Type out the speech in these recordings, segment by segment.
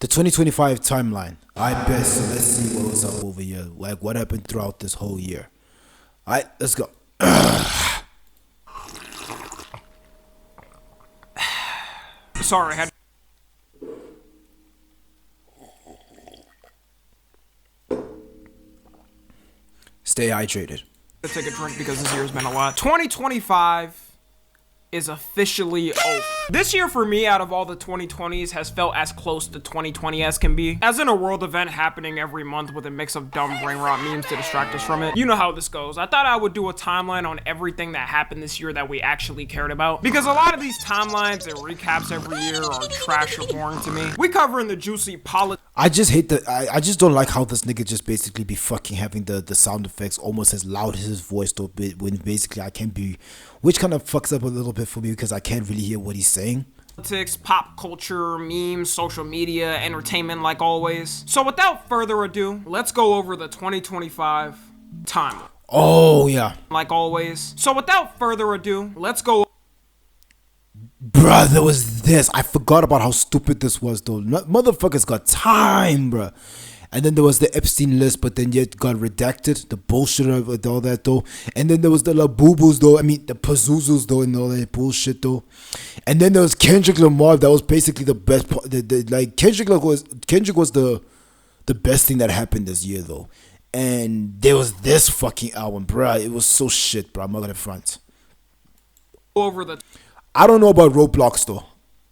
The 2025 timeline. I bet. So let's see what was up over here. Like what happened throughout this whole year. Alright, let's go. Sorry, I had Stay hydrated. to take a drink because this year's been a lot. 2025 is officially over. This year for me, out of all the 2020s, has felt as close to 2020 as can be. As in a world event happening every month with a mix of dumb brain rot memes to distract us from it. You know how this goes. I thought I would do a timeline on everything that happened this year that we actually cared about. Because a lot of these timelines and recaps every year are trash or boring to me. We covering the juicy politics. I just hate I just don't like how this nigga just basically be fucking having the sound effects almost as loud as his voice though, when basically I can't be, which kind of fucks up a little bit for me because I can't really hear what he's saying. Politics, pop culture, memes, social media, entertainment like always. So without further ado, let's go over the 2025 timeline. Oh yeah. Like always. So without further ado, let's go. Bruh, there was this. I forgot about how stupid this was though. Motherfuckers got time, bruh. And then there was the Epstein list, but then yet got redacted. The bullshit of it, all that though. And then there was the La Boo-Boos though. I mean the Pazuzus though and all that bullshit though. And then there was Kendrick Lamar. That was basically the best part. Like Kendrick was the best thing that happened this year though. And there was this fucking album, bruh. It was so shit, bruh. I'm not gonna front. Over the I don't know about Roblox though.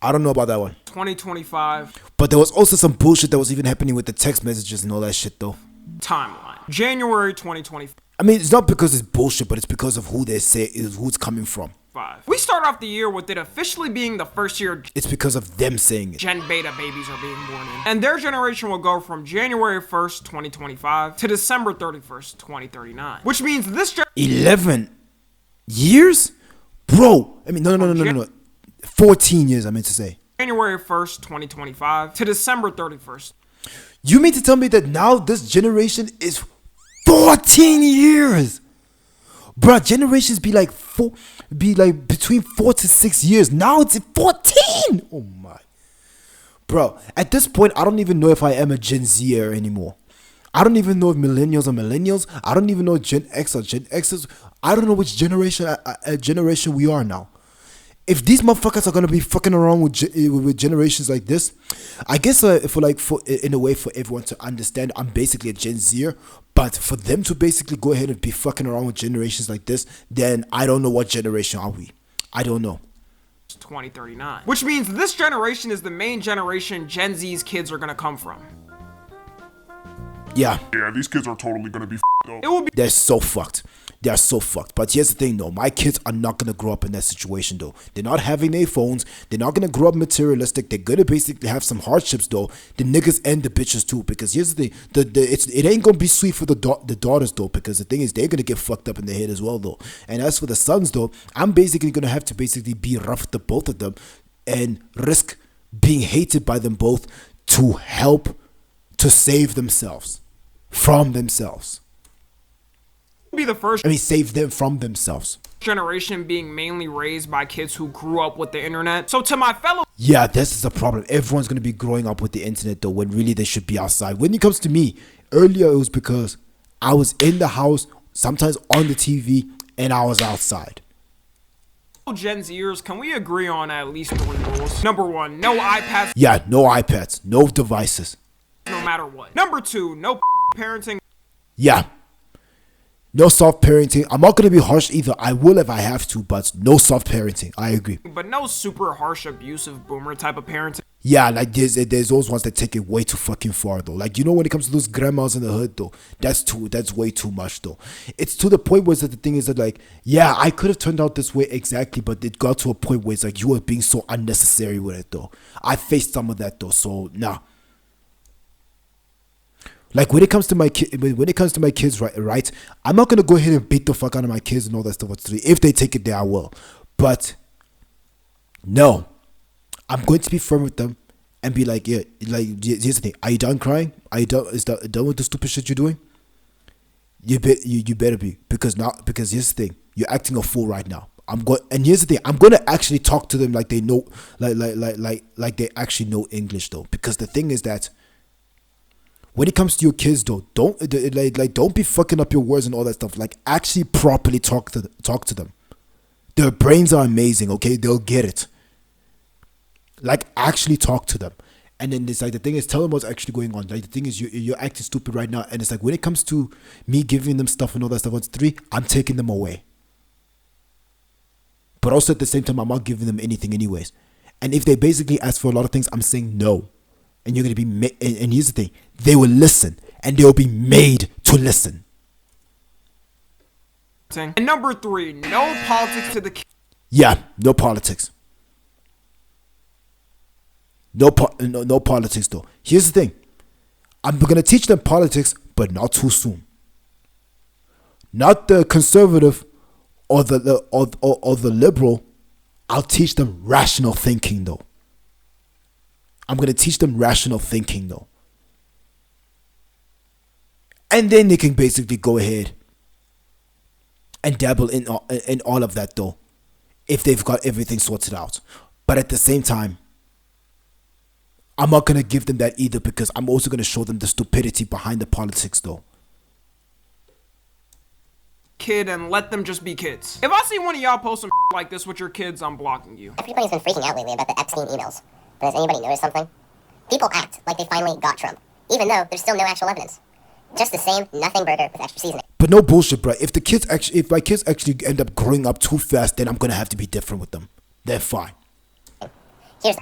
I don't know about that one. 2025 But there was also some bullshit that was even happening with the text messages and all that shit though. timeline. January 2025. I mean, it's not because it's bullshit, but it's because of who they say is who it's coming from. We start off the year with it officially being the first year It's because of them saying it. Gen Beta babies are being born in. And their generation will go from January 1st, 2025 to December 31st, 2039. Which means this 11 years? Bro, I mean, no. 14 years, I meant to say. January 1st, 2025 to December 31st. You mean to tell me that now this generation is 14 years? Bruh, generations be like between 4 to 6 years. Now it's 14. Oh my. Bro, at this point, I don't even know if I am a Gen Zer anymore. I don't even know if millennials are millennials. I don't even know Gen X or Gen X's. I don't know which generation we are now. If these motherfuckers are gonna be fucking around with generations like this, I guess for in a way for everyone to understand, I'm basically a Gen Zer. But for them to basically go ahead and be fucking around with generations like this, then I don't know what generation are we. I don't know. 2039. Which means this generation is the main generation Gen Z's kids are gonna come from. Yeah, these kids are totally gonna be f***ed up. It will be. they're so fucked. They are so fucked. But here's the thing though, my kids are not gonna grow up in that situation though. They're not having their phones. They're not gonna grow up materialistic. They're gonna basically have some hardships though. The niggas and the bitches too. Because here's the thing, it ain't gonna be sweet for the daughters though. Because the thing is, they're gonna get fucked up in the head as well though. And as for the sons though, I'm basically gonna have to basically be rough with the both of them and risk being hated by them both to help to save themselves from themselves. Be the first Save them from themselves. generation being mainly raised by kids who grew up with the internet. So to my fellow Yeah, this is a problem. Everyone's going to be growing up with the internet though, when really they should be outside. When it comes to me, earlier it was because I was in the house, sometimes on the TV, and I was outside. Gen Zers, can we agree on at least 3 rules? Number 1, no iPads. Yeah, no iPads, no devices. No matter what. Number 2, no parenting. Yeah. No soft parenting. I'm not going to be harsh either. I will if I have to, but no soft parenting. I agree. But no super harsh, abusive boomer type of parenting. Yeah, like there's those ones that take it way too fucking far though. Like, you know, when it comes to those grandmas in the hood though, that's way too much though. It's to the point where the thing is that like, yeah, I could have turned out this way exactly, but it got to a point where it's like you were being so unnecessary with it though. I faced some of that though, so nah. Like when it comes to my kids, right, I'm not gonna go ahead and beat the fuck out of my kids and all that stuff. If they take it there, I will. But no, I'm going to be firm with them and be like, yeah, like here's the thing. Are you done crying? Are you done? Is that done with the stupid shit you're doing? You better be, because here's the thing. You're acting a fool right now. And here's the thing, I'm gonna actually talk to them like they know, like they actually know English though. Because the thing is that when it comes to your kids though, don't be fucking up your words and all that stuff. Like actually properly talk to them. Their brains are amazing, okay? They'll get it. Like actually talk to them. And then it's like the thing is, tell them what's actually going on. Like the thing is, you're acting stupid right now. And it's like when it comes to me giving them stuff and all that stuff, what's 3, I'm taking them away. But also at the same time, I'm not giving them anything anyways. And if they basically ask for a lot of things, I'm saying no. And you're going to be, and here's the thing, they will listen. And they'll be made to listen. And number 3, no politics to the kids. Yeah, no politics. No politics though. Here's the thing. I'm going to teach them politics, but not too soon. Not the conservative or the liberal. I'll teach them rational thinking though. I'm going to teach them rational thinking though. And then they can basically go ahead and dabble in all of that though, if they've got everything sorted out. But at the same time, I'm not going to give them that either, because I'm also going to show them the stupidity behind the politics though. Kid and let them just be kids. If I see one of y'all post some like this with your kids, I'm blocking you. Everybody's been freaking out lately about the Epstein emails. But has anybody noticed something? People act like they finally got Trump, even though there's still no actual evidence. Just the same nothing burger with extra seasoning. But no bullshit, bro. If my kids actually end up growing up too fast, then I'm going to have to be different with them. They're fine.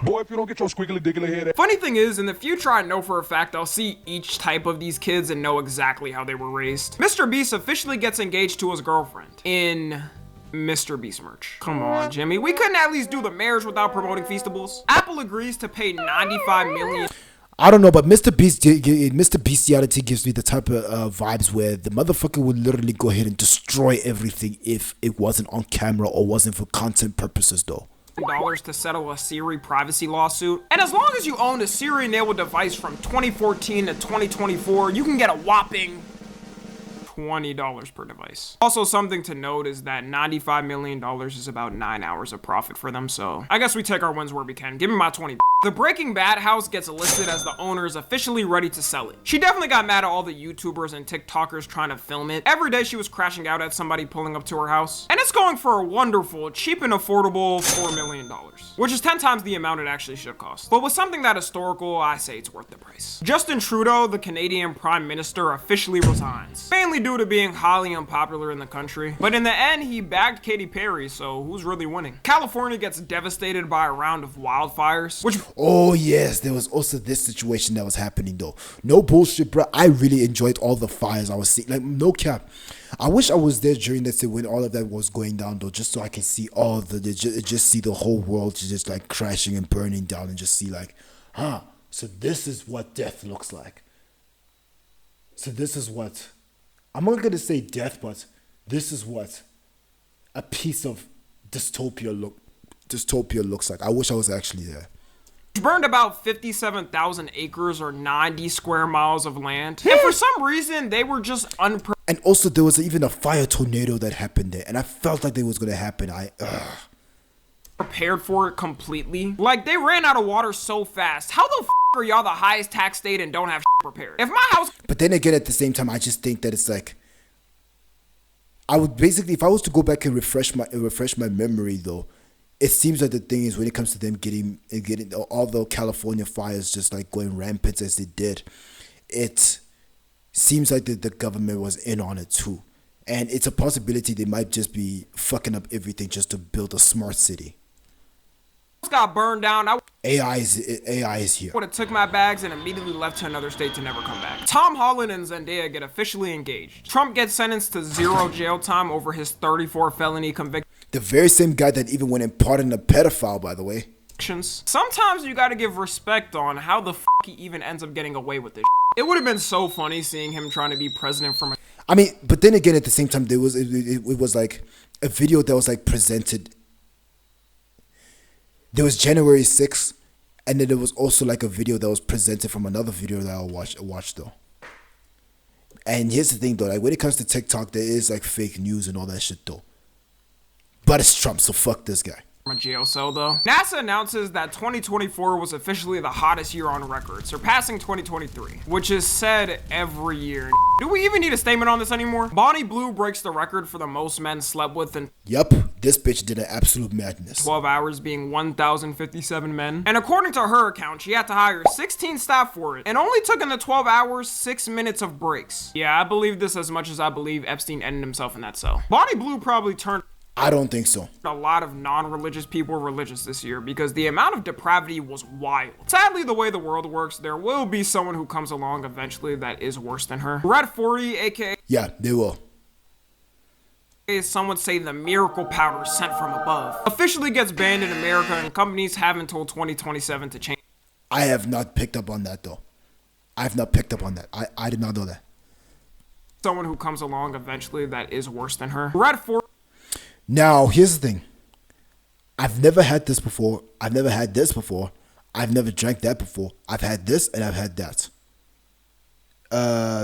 Boy, if you don't get your squiggly diggly head. Funny thing is, in the future, I know for a fact I'll see each type of these kids and know exactly how they were raised. Mr. Beast officially gets engaged to his girlfriend in Mr. Beast merch. Come on, Jimmy. We couldn't at least do the marriage without promoting Feastables. Apple agrees to pay $95 million. I don't know, but Mr. Bestiality gives me the type of vibes where the motherfucker would literally go ahead and destroy everything if it wasn't on camera or wasn't for content purposes though. Dollars to settle a Siri privacy lawsuit. And as long as you own a Siri-enabled device from 2014 to 2024, you can get a whopping $20 per device. Also, something to note is that $95 million is about 9 hours of profit for them, so I guess we take our wins where we can. Give me my 20. The Breaking Bad house gets listed as the owner is officially ready to sell it. She definitely got mad at all the YouTubers and TikTokers trying to film it. Every day she was crashing out at somebody pulling up to her house. And it's going for a wonderful, cheap and affordable $4 million, which is 10 times the amount it actually should cost. But with something that historical, I say it's worth the price. Justin Trudeau, the Canadian Prime Minister, officially resigns. Mainly due to being highly unpopular in the country. But in the end, he bagged Katy Perry, so who's really winning? California gets devastated by a round of wildfires, which... Oh yes, there was also this situation that was happening though. No bullshit, bro. I really enjoyed all the fires I was seeing. Like, no cap. I wish I was there during that when all of that was going down though, just so I can see all just see the whole world just like crashing and burning down, and just see like, so this is what death looks like. So this is what, I'm not gonna say death, but this is what a piece of dystopia looks like. I wish I was actually there. Burned about 57,000 acres or 90 square miles of land. And for some reason, they were just unprepared. And also, there was even a fire tornado that happened there. And I felt like it was going to happen. Prepared for it completely. Like, they ran out of water so fast. How the f are y'all the highest tax state and don't have prepared? If my house... But then again, at the same time, I just think that it's like... I would basically, if I was to go back and refresh my memory though, it seems like the thing is when it comes to them getting all the California fires just like going rampant as they did, it seems like the government was in on it too. And it's a possibility they might just be fucking up everything just to build a smart city. Got burned down. AI is here. Would have took my bags and immediately left to another state to never come back. Tom Holland and Zendaya get officially engaged. Trump gets sentenced to 0 jail time over his 34 felony convictions. The very same guy that even went and pardoned a pedophile, by the way. Sometimes you gotta give respect on how the f he even ends up getting away with this. It would have been so funny seeing him trying to be president from a... I mean, but then again, at the same time, it was like a video that was like presented. There was January 6th, and then there was also like a video that was presented from another video that I watched though. And here's the thing though, like when it comes to TikTok, there is like fake news and all that shit though. But it's Trump, so fuck this guy. A jail cell though. NASA announces that 2024 was officially the hottest year on record, surpassing 2023, which is said every year. Do we even need a statement on this anymore? Bonnie Blue breaks the record for the most men slept with in Yup, this bitch did an absolute madness. 12 hours, being 1,057 men. And according to her account, she had to hire 16 staff for it, and only took in the 12 hours 6 minutes of breaks. Yeah, I believe this as much as I believe Epstein ended himself in that cell. Bonnie Blue probably turned I don't think so. a lot of non-religious people religious this year because the amount of depravity was wild. Sadly, the way the world works, there will be someone who comes along eventually that is worse than her. Red 40, aka Yeah, they will. some would say the miracle powder sent from above, officially gets banned in America, and companies have until 2027 to change. I have not picked up on that though. I have not picked up on that. I did not know that. Someone who comes along eventually that is worse than her. Red 40. Now, here's the thing. I've never had this before. I've never had this before. I've never drank that before. I've had this and I've had that.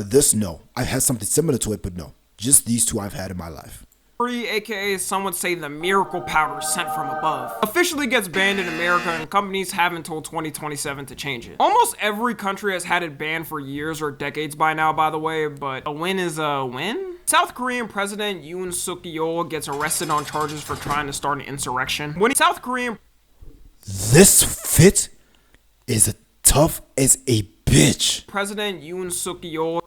This, no. I've had something similar to it, but no. Just these two I've had in my life. aka some would say the miracle powder sent from above, officially gets banned in America, and companies have until 2027 to change it. Almost every country has had it banned for years or decades by now, by the way, but a win is a win? South Korean President Yoon Suk Yeol gets arrested on charges for trying to start an insurrection. When South Korean This fit is as tough as a bitch. President Yoon Suk Yeol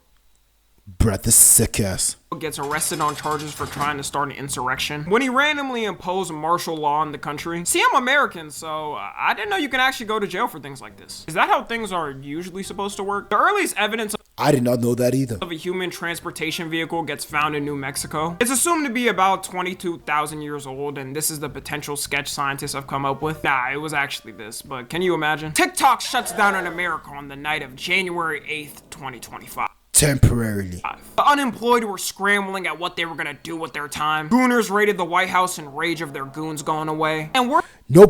Bruh, this sick ass. gets arrested on charges for trying to start an insurrection when he randomly imposed martial law in the country. See, I'm American, so I didn't know you can actually go to jail for things like this. Is that how things are usually supposed to work? The earliest evidence I did not know that either. of a human transportation vehicle gets found in New Mexico. It's assumed to be about 22,000 years old, and this is the potential sketch scientists have come up with. Nah, it was actually this, but can you imagine? TikTok shuts down in America on the night of January 8th, 2025. Temporarily. The unemployed were scrambling at what they were gonna do with their time. Gooners raided the White House in rage of their goons going away. And we're No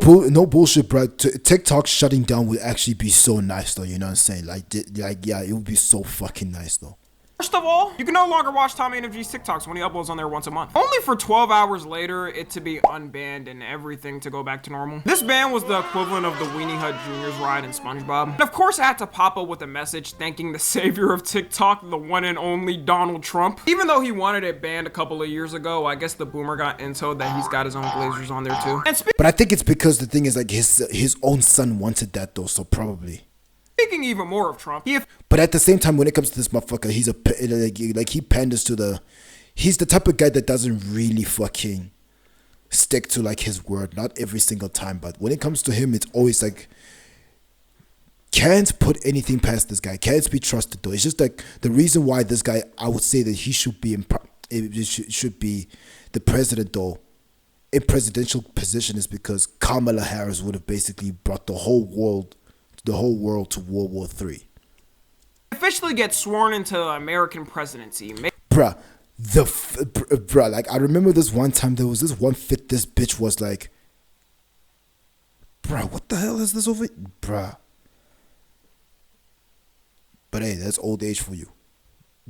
bullshit, bro. TikTok shutting down would actually be so nice, though. You know what I'm saying? Like, yeah, it would be so fucking nice, though. First of all, you can no longer watch Tommy and FG's TikToks when he uploads on there once a month. Only for 12 hours later, it to be unbanned and everything to go back to normal. This ban was the equivalent of the Weenie Hut Jr.'s ride in SpongeBob. And of course, it had to pop up with a message thanking the savior of TikTok, the one and only Donald Trump. Even though he wanted it banned a couple of years ago, I guess the boomer got intel that he's got his own Glazers on there too. And But I think it's because the thing is, like, his own son wanted that, though, so probably. speaking even more of Trump, But at the same time, when it comes to this motherfucker, he's like he panders to he's the type of guy that doesn't really fucking stick to like his word. Not every single time, but when it comes to him, it's always like can't put anything past this guy. Can't be trusted though. It's just like the reason why this guy, I would say that he should be should be the president though, in presidential position, is because Kamala Harris would have basically brought the whole world to World War III. officially gets sworn into the American presidency. Bruh, bruh, like I remember this one time there was this one fit this bitch was like, bruh, what the hell is this over? Bruh. But hey, that's old age for you.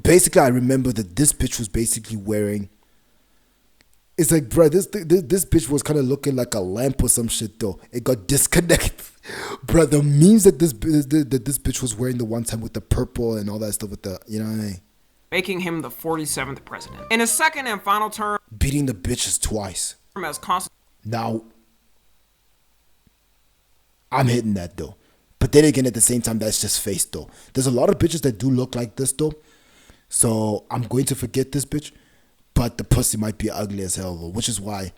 Basically, I remember that this bitch was basically wearing. It's like, bruh, this bitch was kind of looking like a lamp or some shit though. It got disconnected. Bruh, the memes that this bitch was wearing the one time with the purple and all that stuff with the, you know what I mean? Making him the 47th president. In his second and final term Beating the bitches twice. as constitutional. Now, I'm hitting that though. But then again, at the same time, that's just face though. There's a lot of bitches that do look like this though. So I'm going to forget this bitch. But the pussy might be ugly as hell though. Which is why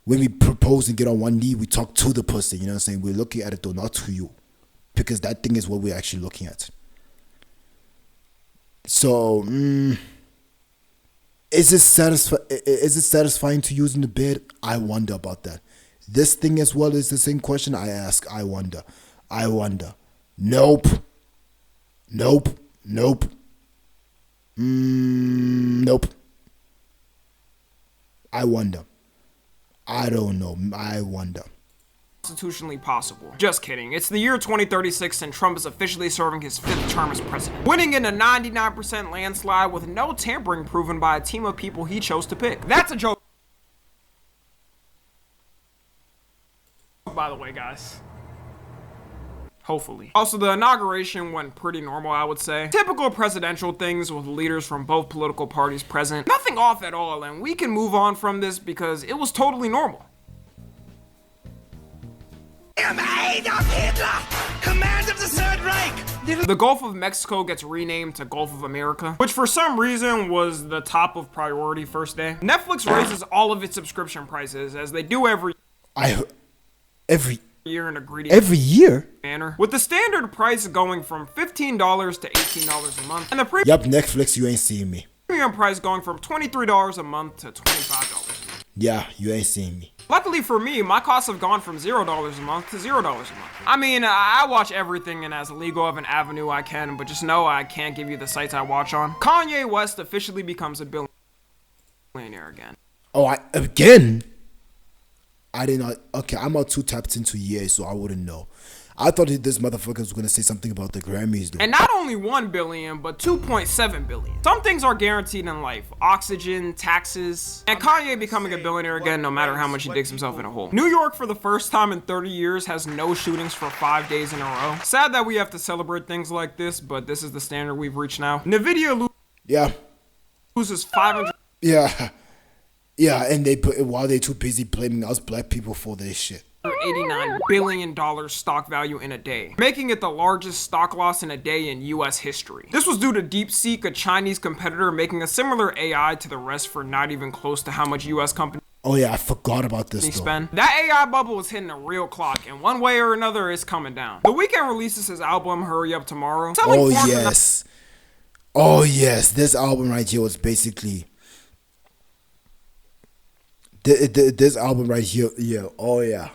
when we propose and get on one knee, we talk to the pussy. You know what I'm saying? We're looking at it though, not to you. Because that thing is what we're actually looking at. So, is it satisfying to use in the bed? I wonder about that. This thing as well is the same question I ask. I wonder. Nope. Nope. I wonder. I don't know. I wonder. Constitutionally possible. Just kidding. It's the year 2036 and Trump is officially serving his 5th term as president, winning in a 99% landslide with no tampering proven by a team of people he chose to pick. That's a joke. the way, guys. Hopefully. Also, the inauguration went pretty normal, I would say. Typical presidential things with leaders from both political parties present. Nothing off at all, and we can move on from this because it was totally normal. Am Adolf Hitler, Commander of the Third Reich. The Gulf of Mexico gets renamed to Gulf of America, which for some reason was the top of priority first day. Netflix raises all of its subscription prices, as they do every year in a greedy manner, with the standard price going from $15 to $18 a month, and the Yup, Netflix, you ain't seeing me. premium price going from $23 a month to $25 a month. Yeah, you ain't seeing me. Luckily for me, my costs have gone from $0 a month to $0 a month. I mean, I watch everything in as legal of an avenue I can, but just know I can't give you the sites I watch on. Kanye West officially becomes a billionaire again. Oh, again? I did not. Okay, I'm not too tapped into EA, so I wouldn't know. I thought this motherfucker was gonna say something about the Grammys, though. And not only 1 billion, but 2.7 billion. Some things are guaranteed in life: oxygen, taxes, and Kanye becoming a billionaire again, no matter how much he digs himself in a hole. New York, for the first time in 30 years, has no shootings for 5 days in a row. Sad that we have to celebrate things like this, but this is the standard we've reached now. Nvidia loses 500. Yeah, and while they too busy blaming us black people for this shit. $89 billion stock value in a day, making it the largest stock loss in a day in US history. This was due to DeepSeek, a Chinese competitor, making a similar AI to the rest for not even close to how much US companies Oh yeah, I forgot about this though. spend. That AI bubble is hitting a real clock, and one way or another it's coming down. The Weeknd releases his album Hurry Up Tomorrow. Oh yes. Oh yes, this album right here was basically this album right here, yeah, oh yeah.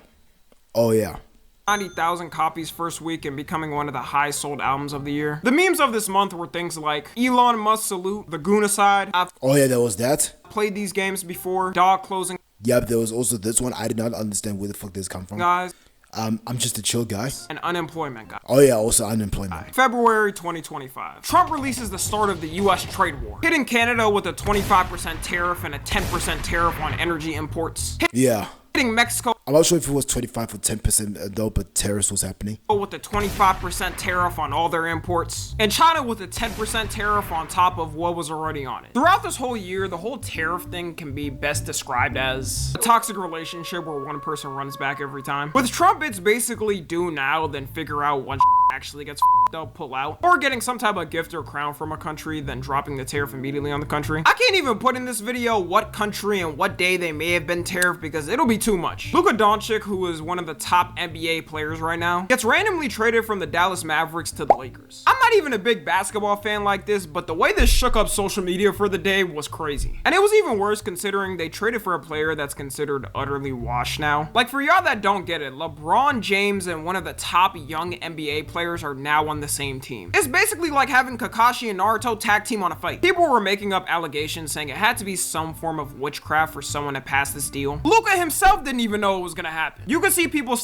90,000 copies first week and becoming one of the highest sold albums of the year. The memes of this month were things like Elon Musk salute, the Goonacide. Oh yeah, there was that. Played these games before. Dog closing. Yep, there was also this one. I did not understand where the fuck this come from. Guys. I'm just a chill guy. And unemployment guy. Oh yeah, also unemployment. February 2025. Trump releases the start of the US trade war, hitting Canada with a 25% tariff and a 10% tariff on energy imports. Yeah. Hitting Mexico. I'm not sure if it was 25 or 10% though, but tariffs was happening. With a 25% tariff on all their imports, and China with a 10% tariff on top of what was already on it. Throughout this whole year, the whole tariff thing can be best described as a toxic relationship where one person runs back every time. With Trump, it's basically do now, then figure out when actually gets up, pull out, or getting some type of gift or crown from a country, then dropping the tariff immediately on the country. I can't even put in this video what country and what day they may have been tariffed because it'll be too much. Luka Doncic, who is one of the top NBA players right now, gets randomly traded from the Dallas Mavericks to the Lakers. I'm not even a big basketball fan like this, but the way this shook up social media for the day was crazy. And it was even worse considering they traded for a player that's considered utterly washed now. Like, for y'all that don't get it, LeBron James and one of the top young NBA players are now on the same team. It's basically like having Kakashi and Naruto tag team on a fight. People were making up allegations saying it had to be some form of witchcraft for someone to pass this deal. Luka himself didn't even know it was gonna happen. You can see people.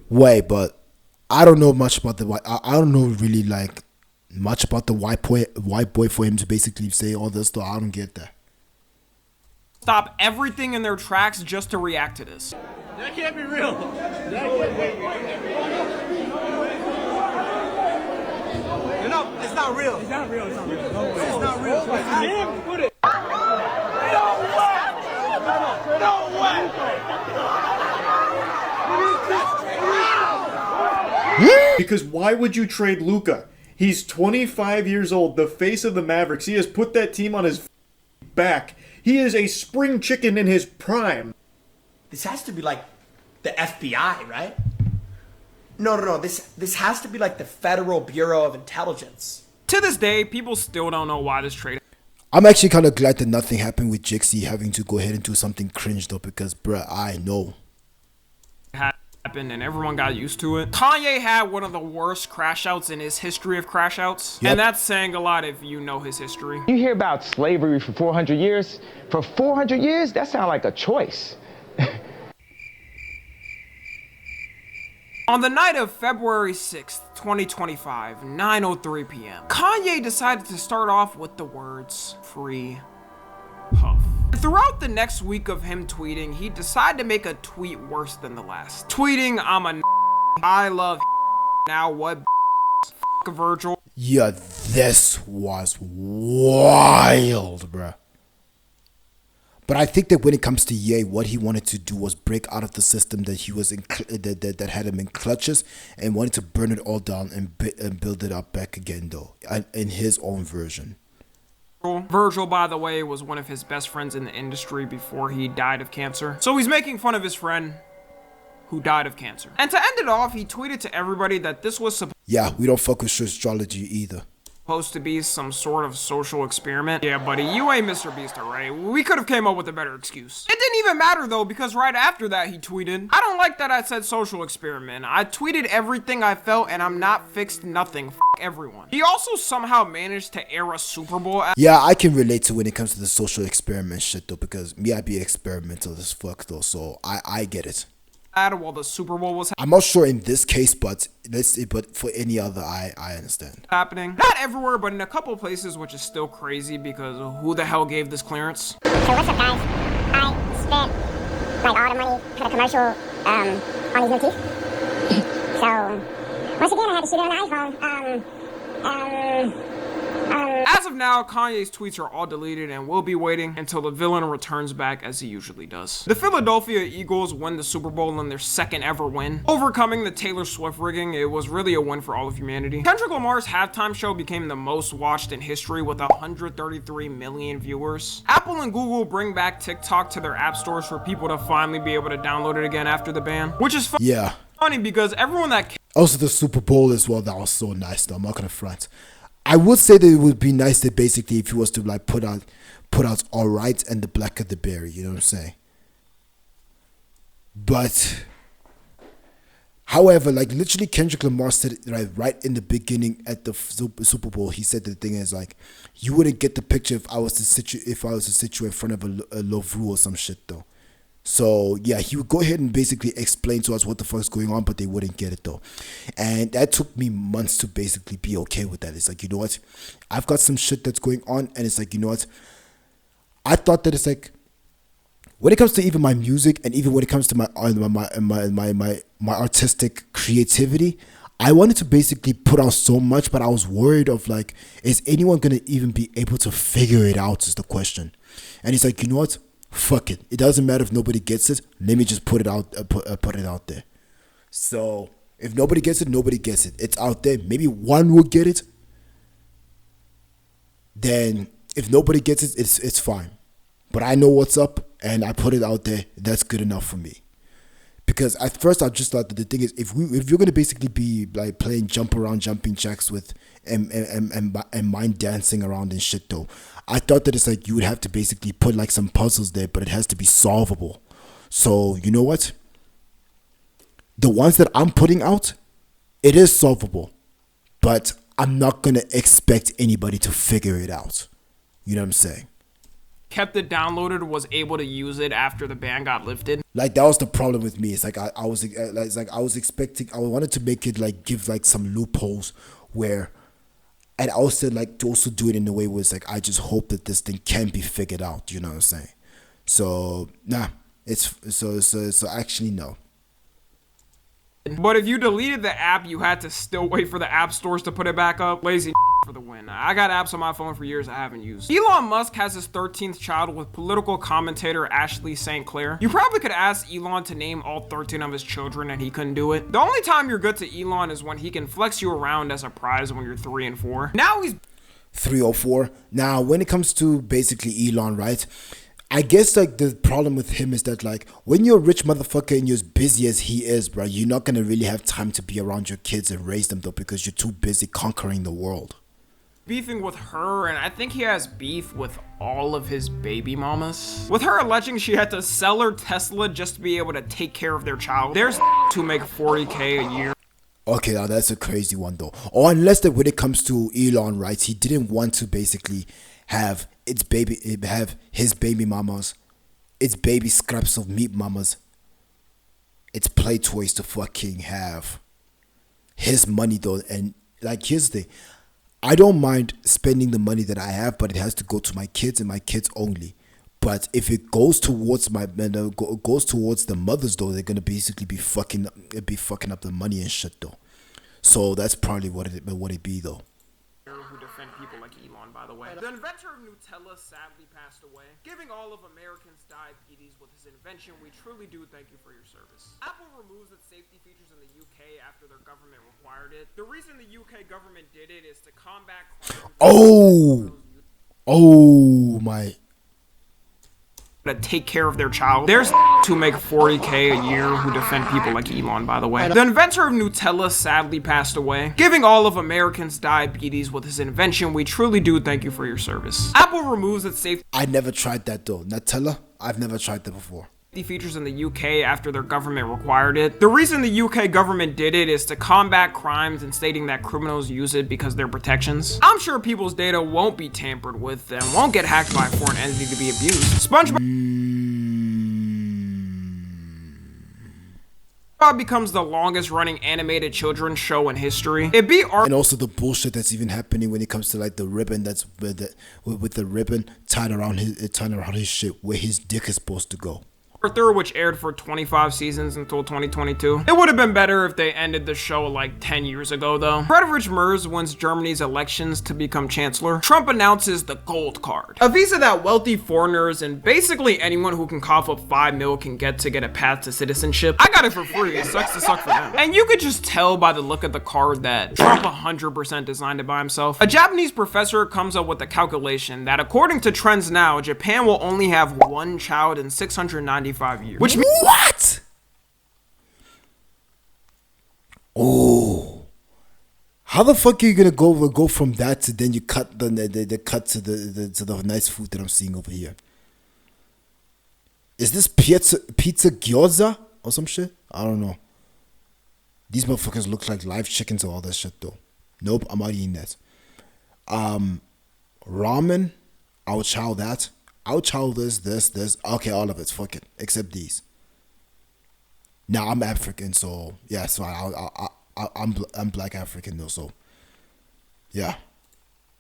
Wait, but I don't know much about the white. I don't know really like much about the white boy for him to basically say all this stuff. I don't get that. Stop everything in their tracks just to react to this. That can't be real. No, it's not real. It's not real. It's not real. No way. It's not real. Put it. No way. Because why would you trade Luka? He's 25 years old, the face of the Mavericks. He has put that team on his back. He is a spring chicken in his prime. This has to be like the FBI, right? No. This has to be like the Federal Bureau of Intelligence. To this day, people still don't know why this trade I'm actually kind of glad that nothing happened with Jixie having to go ahead and do something cringe though, because bruh, I know. happened and everyone got used to it. Kanye had one of the worst crash outs in his history of crash outs. Yep. And that's saying a lot if you know his history. You hear about slavery for 400 years? For 400 years? That sounds like a choice. On the night of February 6th, 2025, 9:03 p.m., Kanye decided to start off with the words, "Free Puff." Throughout the next week of him tweeting, he decided to make a tweet worse than the last. Tweeting, I'm a I love now what Virgil. Yeah, this was wild, bruh. But I think that when it comes to Ye, what he wanted to do was break out of the system that he was in, that had him in clutches, and wanted to burn it all down and build it up back again, though, in his own version. Virgil, by the way, was one of his best friends in the industry before he died of cancer. So he's making fun of his friend who died of cancer. And to end it off, he tweeted to everybody that this was Yeah, we don't fuck with astrology either. supposed to be some sort of social experiment. Yeah, buddy, you ain't Mr. Beast, alright? We could have came up with a better excuse. It didn't even matter though, because right after that he tweeted, I don't like that I said social experiment. I tweeted everything I felt and I'm not fixed nothing. F everyone. He also somehow managed to air a Super Bowl ad. Yeah, I can relate to when it comes to the social experiment shit though, because me, I be experimental as fuck though, so I get it. While the Super Bowl was I'm not sure in this case, but for any other, I understand. happening. Not everywhere, but in a couple places, which is still crazy because who the hell gave this clearance? So what's up, guys? I spent like all the money for the commercial on these new teeth. So once again, I had to shoot it on the iPhone. As of now, Kanye's tweets are all deleted and we'll be waiting until the villain returns back as he usually does. The Philadelphia Eagles win the Super Bowl in their second ever win. Overcoming the Taylor Swift rigging, it was really a win for all of humanity. Kendrick Lamar's halftime show became the most watched in history with 133 million viewers. Apple and Google bring back TikTok to their app stores for people to finally be able to download it again after the ban, which is funny because everyone that Also, the Super Bowl as well, that was so nice though, I'm not gonna front. I would say that it would be nice that basically if he was to like put out Alright and the Black of the Berry, you know what I'm saying? But however, like literally Kendrick Lamar said it right in the beginning at the Super Bowl. He said the thing is like, you wouldn't get the picture if I was to sit you in front of a Lovru or some shit though. So yeah, he would go ahead and basically explain to us what the fuck's going on, but they wouldn't get it though. And that took me months to basically be okay with that. It's like, you know what? I've got some shit that's going on, and it's like, you know what? I thought that it's like, when it comes to even my music and even when it comes to my artistic creativity, I wanted to basically put out so much, but I was worried of like, is anyone gonna even be able to figure it out is the question. And he's like, you know what? Fuck it. It doesn't matter if nobody gets it. Let me just put it out. Put it out there. So if nobody gets it, nobody gets it. It's out there. Maybe one will get it. Then if nobody gets it, it's fine. But I know what's up, and I put it out there. That's good enough for me. Because at first I just thought that the thing is, if you're gonna basically be like playing jumping jacks with and mind dancing around and shit though, I thought that it's like you would have to basically put like some puzzles there, but it has to be solvable. So you know what? The ones that I'm putting out, it is solvable, but I'm not gonna expect anybody to figure it out. You know what I'm saying? kept it downloaded, was able to use it after the ban got lifted. Like that was the problem with me. It's like I was expecting. I wanted to make it like give like some loopholes where, and also like to also do it in a way where it's like I just hope that this thing can be figured out. You know what I'm saying? So nah, it's so actually no. But if you deleted the app, you had to still wait for the app stores to put it back up. Lazy for the win. I got apps on my phone for years I haven't used. Elon Musk has his 13th child with political commentator Ashley St. Clair. You probably could ask Elon to name all 13 of his children and he couldn't do it. The only time you're good to Elon is when he can flex you around as a prize when you're 3 and 4. Now he's 3 or 4. Now when it comes to basically Elon, right? I guess like the problem with him is that like when you're a rich motherfucker and you're as busy as he is, bro, you're not gonna really have time to be around your kids and raise them though because you're too busy conquering the world. beefing with her, and I think he has beef with all of his baby mamas. With her alleging she had to sell her Tesla just to be able to take care of their child. There's to make 40K a year. Okay, now that's a crazy one though. Or unless that when it comes to Elon, right, he didn't want to basically have his baby mamas, its baby scraps of meat mamas, its play toys to fucking have his money though. And like here's the thing, I don't mind spending the money that I have, but it has to go to my kids and my kids only. But if it goes towards goes towards the mothers though, they're gonna basically be fucking up the money and shit though. So that's probably what it be though. Who defend people like Elon, by the way. The inventor of Nutella sadly passed away, giving all of Americans diabetes with his invention. We truly do thank you for your service. Apple removes its safety features in the UK after their government required it. The reason the UK government did it is to combat crime. Oh my. To take care of their child. There's to make 40K a year who defend people like Elon, by the way. The inventor of Nutella sadly passed away, giving all of Americans diabetes with his invention. We truly do thank you for your service. Apple removes its safety I never tried that though. Nutella? I've never tried that before. features in the UK after their government required it. The reason the UK government did it is to combat crimes and stating that criminals use it because they're protections. I'm sure people's data won't be tampered with and won't get hacked by a foreign entity to be abused. SpongeBob becomes the longest running animated children's show in history. It beat And also the bullshit that's even happening when it comes to like the ribbon that's with the ribbon tied around his shit where his dick is supposed to go. Arthur, which aired for 25 seasons until 2022. It would have been better if they ended the show like 10 years ago though. Friedrich Merz wins Germany's elections to become chancellor. Trump announces the gold card, a visa that wealthy foreigners and basically anyone who can cough up 5 mil can get to get a path to citizenship. I got it for free. It sucks to suck for them. And you could just tell by the look of the card that Trump 100% designed it by himself. A Japanese professor comes up with a calculation that according to trends now, Japan will only have 1 child in 695 years. Which means what? Oh, how the fuck are you gonna go from that to then you cut the cut to the nice food that I'm seeing over here? Is this pizza gyoza or some shit? I don't know. These motherfuckers look like live chickens or all that shit though. Nope, I'm not eating that. Ramen, I'll chow that. I'll chow this. Okay, all of it. Fuck it, except these. Now I'm African, so yeah. So I'm Black African though. So yeah.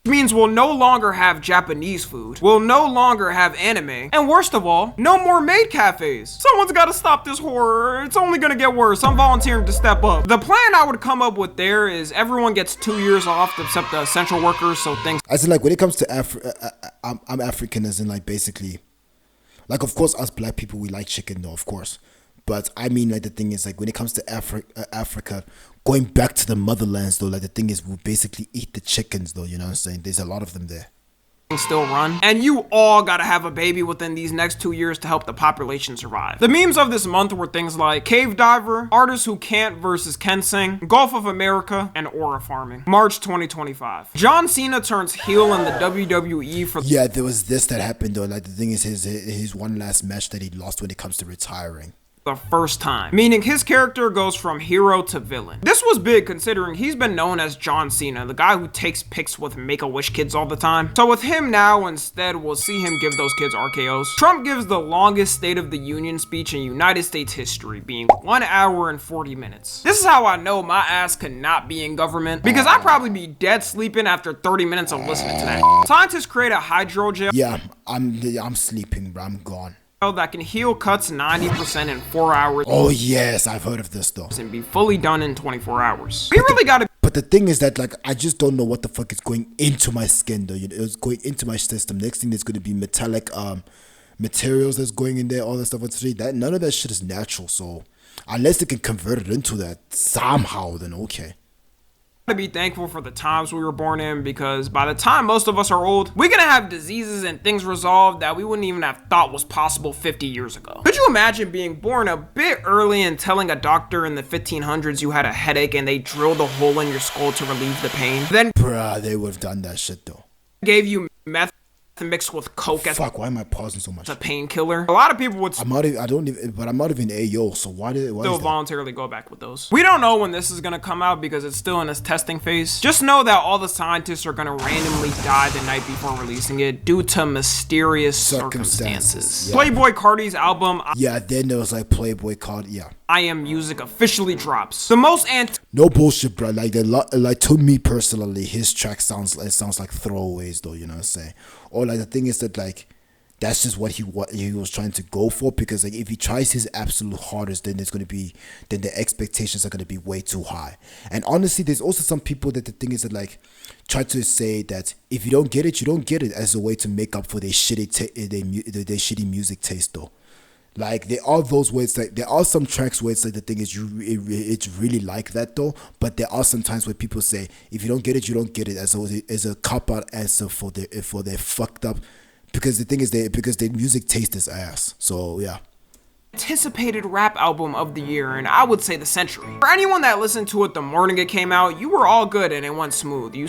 means we'll no longer have Japanese food, we'll no longer have anime, and worst of all, no more maid cafes. Someone's gotta stop this horror. It's only gonna get worse. I'm volunteering to step up. The plan I would come up with there is everyone gets 2 years off except the essential workers, so things. As in, like, when it comes to I'm African, as in, like, basically, like, of course, us black people, we like chicken, though, of course. But I mean, like, the thing is, like, when it comes to Africa, going back to the motherlands, though, like, the thing is, we basically eat the chickens, though, you know what I'm saying? There's a lot of them there. Still run, and you all gotta have a baby within these next 2 years to help the population survive. The memes of this month were things like cave diver, artists who can't versus can sing, Gulf of America, and aura farming. March 2025. John Cena turns heel in the WWE for yeah, there was this that happened though. Like, the thing is, his one last match that he lost when it comes to retiring. The first time, meaning his character goes from hero to villain. This was big considering he's been known as John Cena, the guy who takes pics with Make-A-Wish kids all the time. So with him now, instead, we'll see him give those kids RKOs. Trump gives the longest State of the Union speech in United States history, being 1 hour and 40 minutes. This is how I know my ass could not be in government, because I'd probably be dead sleeping after 30 minutes of listening to that. Scientists create a hydrogel. Yeah, I'm sleeping, bro. I'm gone. That can heal cuts 90% in 4 hours. Oh yes, I've heard of this though. And be fully done in 24 hours. We really gotta. But the thing is that, like, I just don't know what the fuck is going into my skin though. You know, it's going into my system. Next thing, there's going to be metallic materials that's going in there, all that stuff. That none of that shit is natural. So unless they can convert it into that somehow, then okay. To be thankful for the times we were born in, because by the time most of us are old, we're gonna have diseases and things resolved that we wouldn't even have thought was possible 50 years ago. Could you imagine being born a bit early and telling a doctor in the 1500s you had a headache and they drilled a hole in your skull to relieve the pain? Then bruh, they would have done that shit though. Gave you meth mixed with coke as fuck, why am I pausing so much? A painkiller. A lot of people would. I'm not even AO, so why still voluntarily go back with those. We don't know when this is gonna come out because it's still in its testing phase. Just know that all the scientists are gonna randomly die the night before releasing it due to mysterious circumstances. Yeah. Playboy Cardi's album. Yeah, then there was like Playboy Cardi. Yeah. I Am Music officially drops. The most no bullshit, bro. Like to me personally, his track sounds like throwaways though. You know what I'm saying? Or like the thing is that like that's just what he was trying to go for, because like if he tries his absolute hardest, then the expectations are gonna be way too high. And honestly, there's also some people that the thing is that like try to say that if you don't get it, you don't get it, as a way to make up for their their shitty music taste though. Like there are those words, like there are some tracks where it's like the thing is it's really like that though, but there are some times where people say if you don't get it, you don't get it, as a cop out answer for their fucked up, because the thing is because their music taste is ass. So yeah. Anticipated rap album of the year, and I would say the century. For anyone that listened to it the morning it came out, you were all good and it went smooth.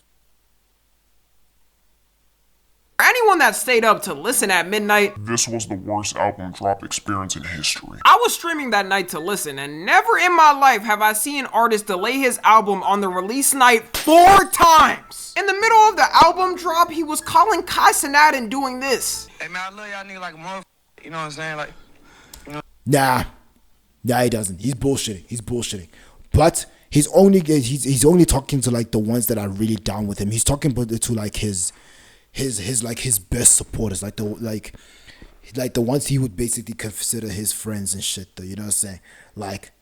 For anyone that stayed up to listen at midnight, This was the worst album drop experience in history. I was streaming that night to listen, and never in my life have I seen an artist delay his album on the release night 4 times. In the middle of the album drop, he was calling Kai Cenat and doing this. Hey man, I love y'all niggas like a motherfucker. You know what I'm saying? Like, Nah, he doesn't. He's bullshitting. But he's only talking to like the ones that are really down with him. He's talking to like his best supporters, like the ones he would basically consider his friends and shit though, you know what I'm saying? Like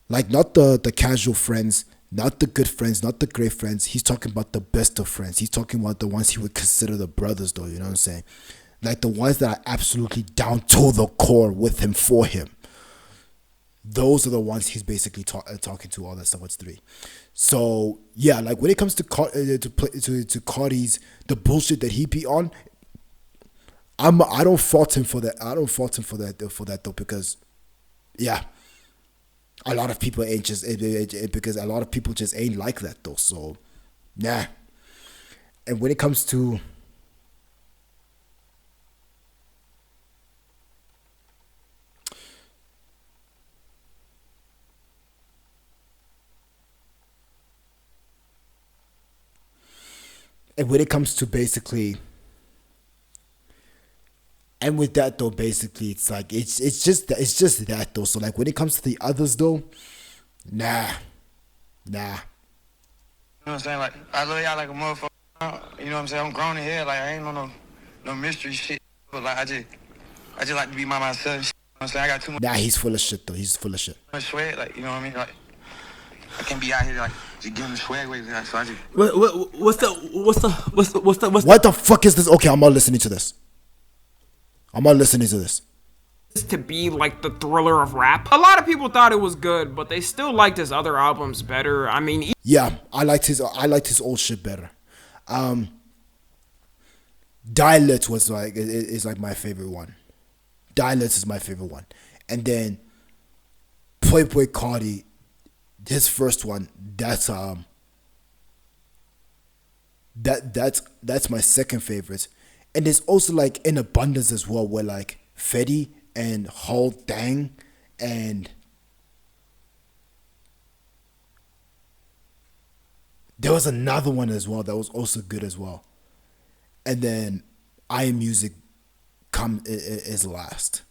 not the casual friends, not the good friends, not the great friends. He's talking about the best of friends. He's talking about the ones he would consider the brothers though, you know what I'm saying? Like the ones that are absolutely down to the core with him, for him. Those are the ones he's basically talking to, all that stuff. It's 3. So yeah, like when it comes to Cardi's, the bullshit that he be on, I don't fault him for that. I don't fault him for that though, because yeah, a lot of people ain't just because a lot of people just ain't like that though. So nah. And when it comes to basically, and with that though, basically it's like it's just that though. So like when it comes to the others though, nah. you know what I'm saying? Like, I love y'all like a motherfucker. You know what I'm saying? I'm grown in here. Like, I ain't on no mystery shit. But like, I just like to be by myself. You know what I'm saying? I got too much. Nah, he's full of shit though. He's full of shit. Much swag, like, you know what I mean? Like, I can't be out here like just giving the swag away. Like, so I just. What the fuck is this? Okay, I'm not listening to this. To be like the Thriller of rap. A lot of people thought it was good, but they still liked his other albums better. I mean, Yeah, I liked his old shit better. Dialect was like is like my favorite one. Dialect is my favorite one, and then Playboy Cardi, his first one. That's my second favorite, and there's also like In Abundance as well, where like Fetty and Hall Dang and there was another one as well that was also good as well. And then I Am Music is last.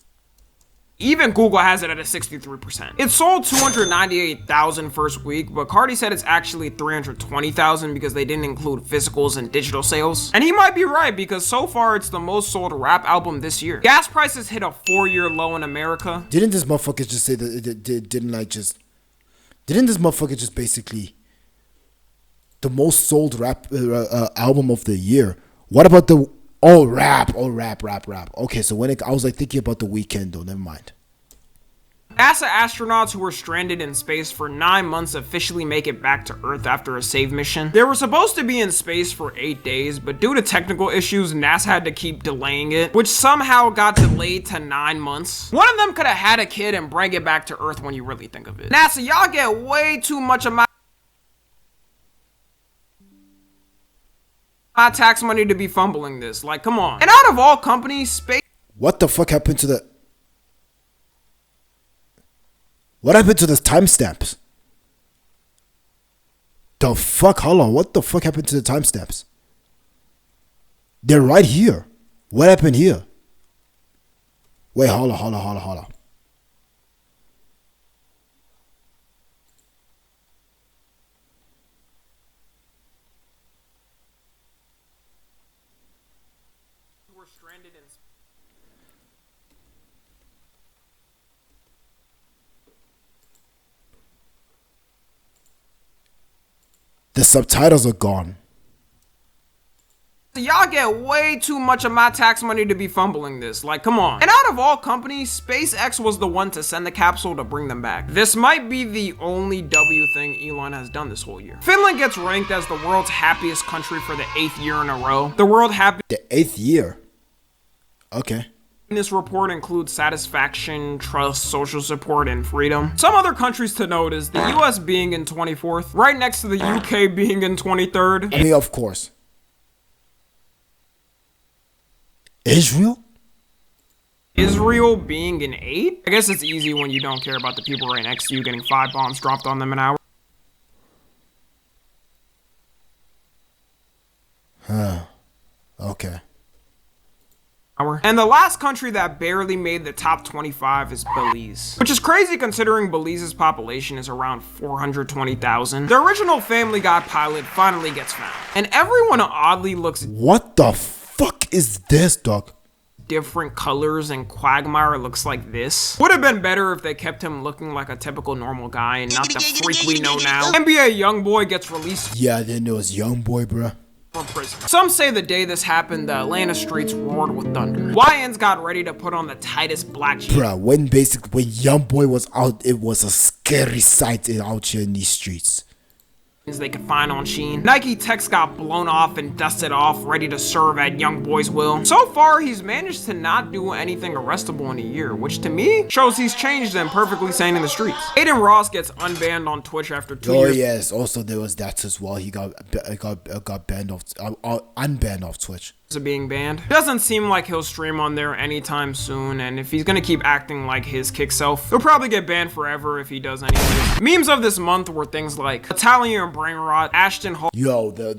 even Google has it at a 63%. It sold 298,000 first week, but Cardi said it's actually 320,000 because they didn't include physicals and digital sales. And he might be right, because so far it's the most sold rap album this year. Gas prices hit a 4-year low in America. Didn't this motherfucker just say that didn't this motherfucker just basically the most sold rap album of the year? What about the rap. Okay, so I was like thinking about The Weeknd though. Never mind. NASA astronauts who were stranded in space for 9 months officially make it back to Earth after a save mission. They were supposed to be in space for 8 days, but due to technical issues, NASA had to keep delaying it, which somehow got delayed to 9 months. One of them could have had a kid and bring it back to Earth when you really think of it. NASA, y'all get way too much of my tax money to be fumbling this. Like, come on. And out of all companies, space... What the fuck happened to the... What happened to the timestamps? The fuck? Hold on. What the fuck happened to the timestamps? They're right here. What happened here? Wait, hold on. The subtitles are gone. Y'all get way too much of my tax money to be fumbling this. Like, come on. And out of all companies, SpaceX was the one to send the capsule to bring them back. This might be the only W thing Elon has done this whole year. Finland gets ranked as the world's happiest country for the 8th year in a row. The world happiness The 8th year. Okay. report includes satisfaction, trust, social support, and freedom. Some other countries to note is the US being in 24th, right next to the UK being in 23rd. I mean, of course. Israel? Israel being in 8th? I guess it's easy when you don't care about the people right next to you getting 5 bombs dropped on them an hour. Okay. And the last country that barely made the top 25 is Belize. Which is crazy considering Belize's population is around 420,000. The original Family Guy pilot finally gets found. And everyone oddly looks What the fuck is this, dog? different colors and Quagmire looks like this. Would have been better if they kept him looking like a typical normal guy and not the freak we know now. NBA Young Boy gets released Yeah, then there was Young Boy, bruh. from prison. Some say the day this happened, the Atlanta streets roared with thunder. YNs got ready to put on the tightest black jeans Bruh, when Young Boy was out, it was a scary sight out here in these streets. they could find on Sheen. Nike Techs got blown off and dusted off, ready to serve at Young Boy's will. So far, he's managed to not do anything arrestable in a year, which to me shows he's changed and perfectly sane in the streets. Aiden Ross gets unbanned on Twitch after 2 years. Oh yes, also there was that as well. He got banned off, unbanned off Twitch. Of being banned. Doesn't seem like he'll stream on there anytime soon, and if he's gonna keep acting like his kick self, he'll probably get banned forever if he does anything. Memes of this month were things like Italian brain rot, Ashton Hall. Yo, the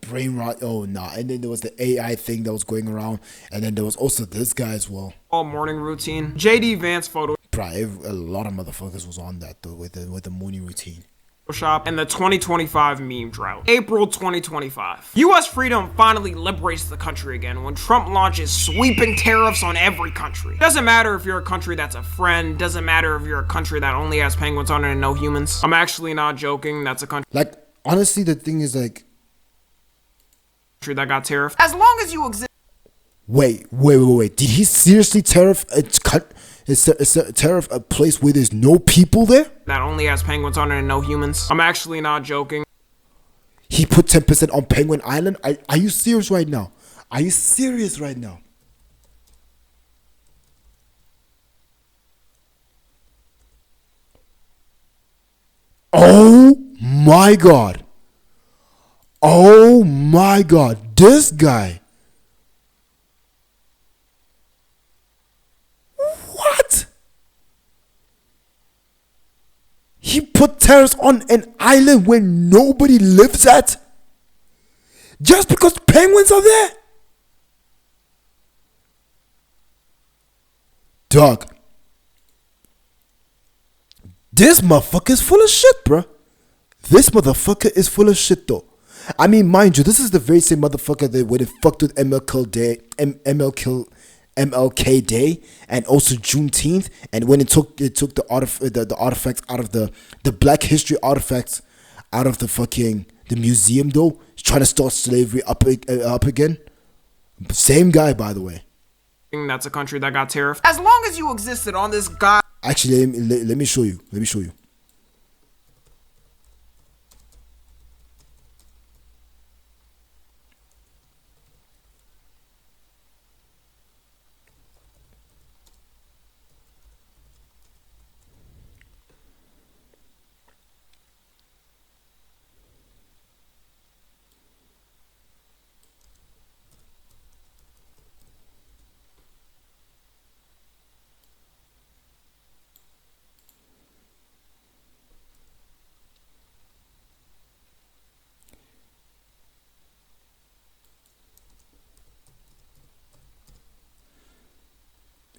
brain rot. Oh nah, and then there was the AI thing that was going around, and then there was also this guy as well. Morning routine. JD Vance photo. Bruh, a lot of motherfuckers was on that though with the morning routine. Shop and the 2025 meme drought. April 2025. US freedom finally liberates the country again when Trump launches sweeping tariffs on every country. Doesn't matter if you're a country that's a friend, doesn't matter if you're a country that only has penguins on it and no humans. I'm actually not joking, that's a country Like, honestly, the thing is like, that got tariffed. As long as you exist. wait. Did he seriously tariff a place where there's no people there? That only has penguins on it and no humans. I'm actually not joking. He put 10% on Penguin Island? Are you serious right now? Are you serious right now? Oh my god. Oh my god. This guy. What? He put tariffs on an island where nobody lives at? Just because penguins are there? Dog. This motherfucker is full of shit, bruh. This motherfucker is full of shit, though. I mean, mind you, this is the very same motherfucker that when it fucked with MLK Day and also Juneteenth, and when it took the artifacts out of the Black History artifacts out of the museum, though, trying to start slavery up again. Same guy, by the way. That's a country that got tariffed. As long as you existed on this god. Actually, let me show you. Let me show you.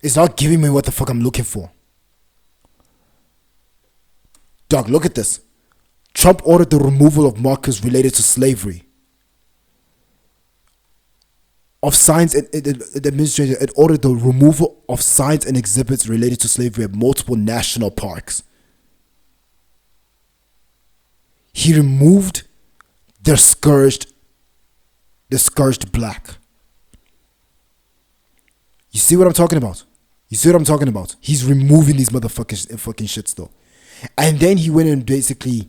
It's not giving me what the fuck I'm looking for. Dog, look at this. Trump ordered the removal of markers related to slavery. Of signs and the administration, it ordered the removal of signs and exhibits related to slavery at multiple national parks. He removed They're scourged. They're scourged black. You see what I'm talking about? You see what I'm talking about? He's removing these motherfuckers fucking shits though. And then he went and basically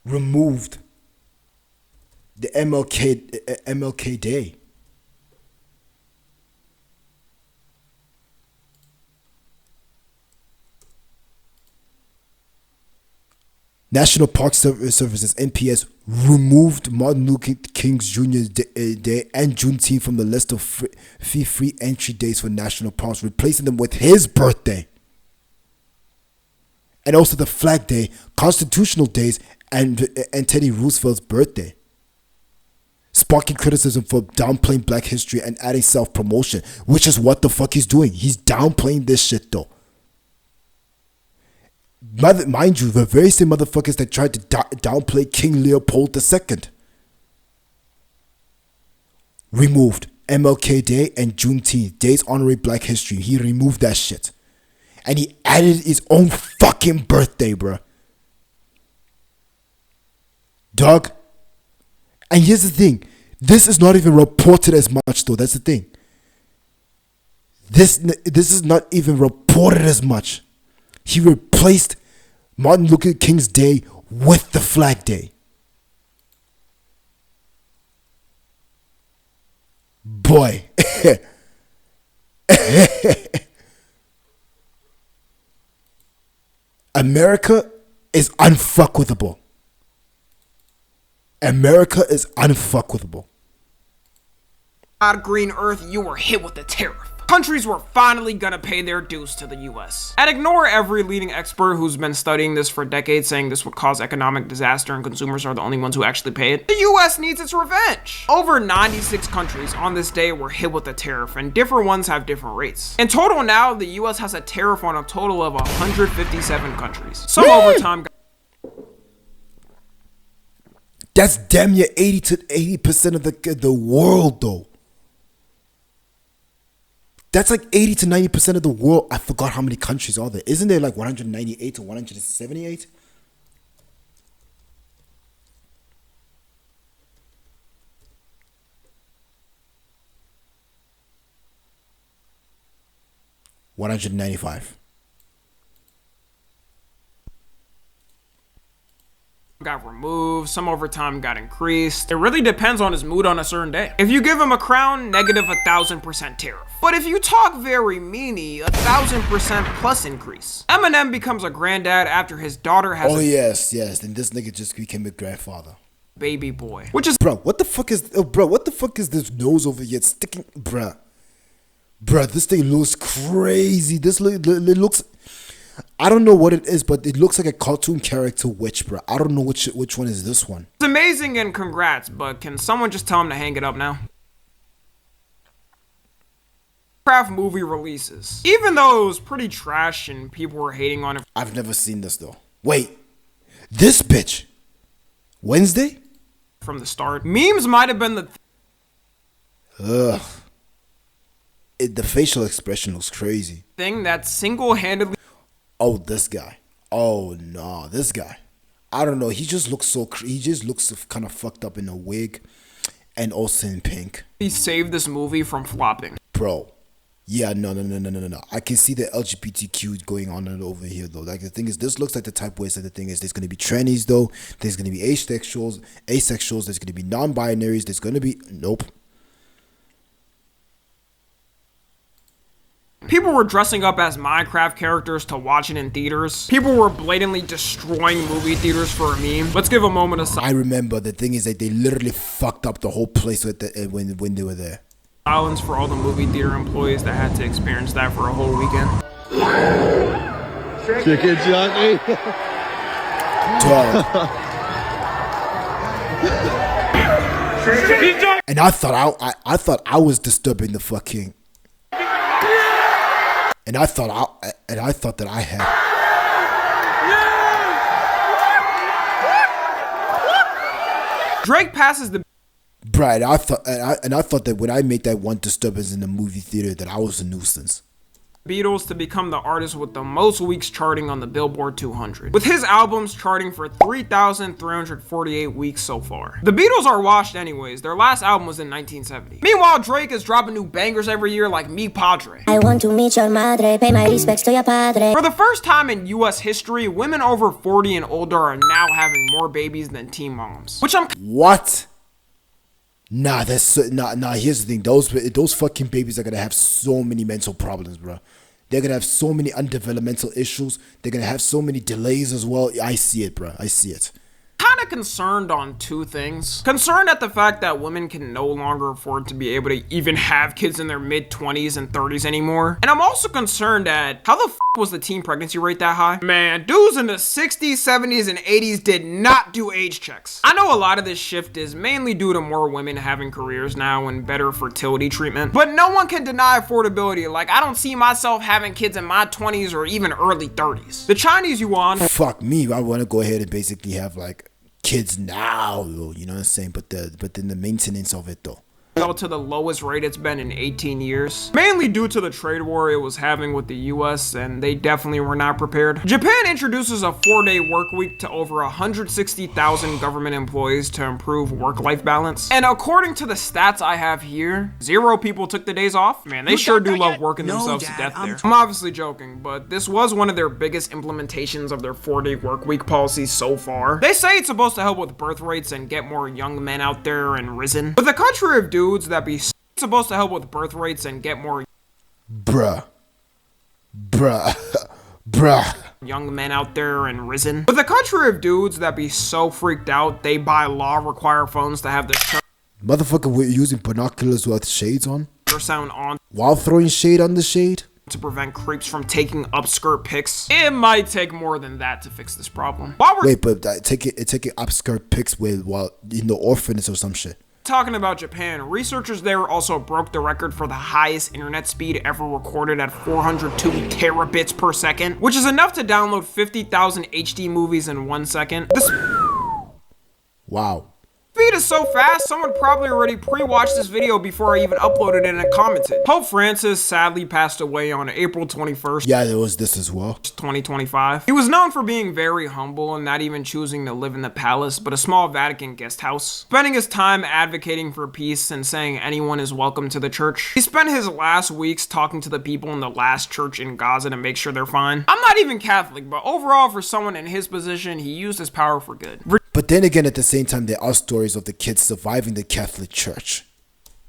removed the MLK Day. National Park Services (NPS) removed Martin Luther King Jr. Day and Juneteenth from the list of free entry days for national parks, replacing them with his birthday, and also the Flag Day, Constitutional Days, and Teddy Roosevelt's birthday, sparking criticism for downplaying Black history and adding self-promotion, which is what the fuck he's doing. He's downplaying this shit though. Mind you, the very same motherfuckers that tried to downplay King Leopold II removed MLK Day and Juneteenth, days honoring Black history. He removed that shit. And he added his own fucking birthday, bruh. Dog. And here's the thing. This is not even reported as much though. That's the thing. This is not even reported as much. He replaced Martin Luther King's Day with the Flag Day. Boy. America is unfuckwithable. America is unfuckwithable. God, green earth, you were hit with the tariff. Countries were finally gonna pay their dues to the US. And ignore every leading expert who's been studying this for decades saying this would cause economic disaster and consumers are the only ones who actually pay it. The US needs its revenge. Over 96 countries on this day were hit with a tariff, and different ones have different rates. In total now, the US has a tariff on a total of 157 countries. Some overtime. That's damn near 80% of the world though. That's like 80 to 90% of the world. I forgot how many countries are there. Isn't there like 198 to 178? $195. Got removed, some overtime got increased. It really depends on his mood on a certain day. If you give him a crown, negative 1,000% tariff. But if you talk very meany, 1,000% plus increase. Eminem becomes a granddad after his daughter has yes. Then this nigga just became a grandfather. Baby boy. Which is what the fuck is this nose over here sticking? Bruh, this thing looks crazy. This looks, I don't know what it is, but it looks like a cartoon character witch, bro. I don't know which one is this one. It's amazing and congrats, but can someone just tell him to hang it up now? Minecraft movie releases. Even though it was pretty trash and people were hating on it. I've never seen this though. Wait, this bitch. Wednesday? From the start. Memes might have been the the facial expression looks crazy. Thing that single-handedly. Oh, this guy. Oh no, this guy. I don't know. He just looks kind of fucked up in a wig, and also in pink. He saved this movie from flopping. Bro. Yeah, no. I can see the LGBTQ going on over here though. Like the thing is, this looks like the type where the thing is, there's gonna be trannies though. There's gonna be asexuals. There's gonna be non-binaries. There's gonna be nope. People were dressing up as Minecraft characters to watch it in theaters. People were blatantly destroying movie theaters for a meme. Let's give a moment of silence. I remember the thing is that they literally fucked up the whole place with when they were there. Silence for all the movie theater employees that had to experience that for a whole weekend. Chicken Johnny. And I thought I was disturbing the fucking. And I thought that I had. Drake passes the. Right, I thought that when I made that one disturbance in the movie theater, that I was a nuisance. Beatles to become the artist with the most weeks charting on the Billboard 200, with his albums charting for 3,348 weeks so far. The Beatles are washed anyways. Their last album was in 1970. Meanwhile, Drake is dropping new bangers every year like Mi Padre. I want to meet your madre, pay my respects to your padre. For the first time in US history, women over 40 and older are now having more babies than teen moms, which I'm What? Nah, here's the thing. Those fucking babies are gonna have so many mental problems, bro. They're gonna have so many undevelopmental issues. They're gonna have so many delays as well. I see it, bro. I see it. kind of concerned on two things. Concerned at the fact that women can no longer afford to be able to even have kids in their mid-20s and 30s anymore. And I'm also concerned at how the f was the teen pregnancy rate that high? Man, dudes in the 60s, 70s, and 80s did not do age checks. I know a lot of this shift is mainly due to more women having careers now and better fertility treatment, but no one can deny affordability. Like, I don't see myself having kids in my 20s or even early 30s. The Chinese yuan. Fuck me, I want to go ahead and basically have like kids now, though, you know what I'm saying? But then the maintenance of it though. Fell to the lowest rate it's been in 18 years, mainly due to the trade war it was having with the US, and they definitely were not prepared. Japan introduces a 4-day work week to over 160,000 government employees to improve work-life balance. And according to the stats I have here, 0 people took the days off. Man, they sure do love working themselves to death there. I'm obviously joking, but this was one of their biggest implementations of their 4-day work week policy so far. They say it's supposed to help with birth rates and get more young men out there and risen. But the country of dudes that be supposed to help with birth rates and get more bruh young men out there and risen. But the country of dudes that be so freaked out they by law require phones to have the motherfucker, we're using binoculars with shades on sound on while throwing shade on the shade to prevent creeps from taking upskirt pics. It might take more than that to fix this problem. While we're taking upskirt pics while in the orphanage or some shit. Talking about Japan, researchers there also broke the record for the highest internet speed ever recorded at 402 terabits per second, which is enough to download 50,000 HD movies in 1 second. Wow. Speed is so fast, someone probably already pre-watched this video before I even uploaded it and commented. Pope Francis sadly passed away on April 21st. Yeah, there was this as well. 2025. He was known for being very humble and not even choosing to live in the palace, but a small Vatican guest house, spending his time advocating for peace and saying anyone is welcome to the church. He spent his last weeks talking to the people in the last church in Gaza to make sure they're fine. I'm not even Catholic, but overall for someone in his position, he used his power for good. But then again, at the same time, there are stories of the kids surviving the Catholic Church.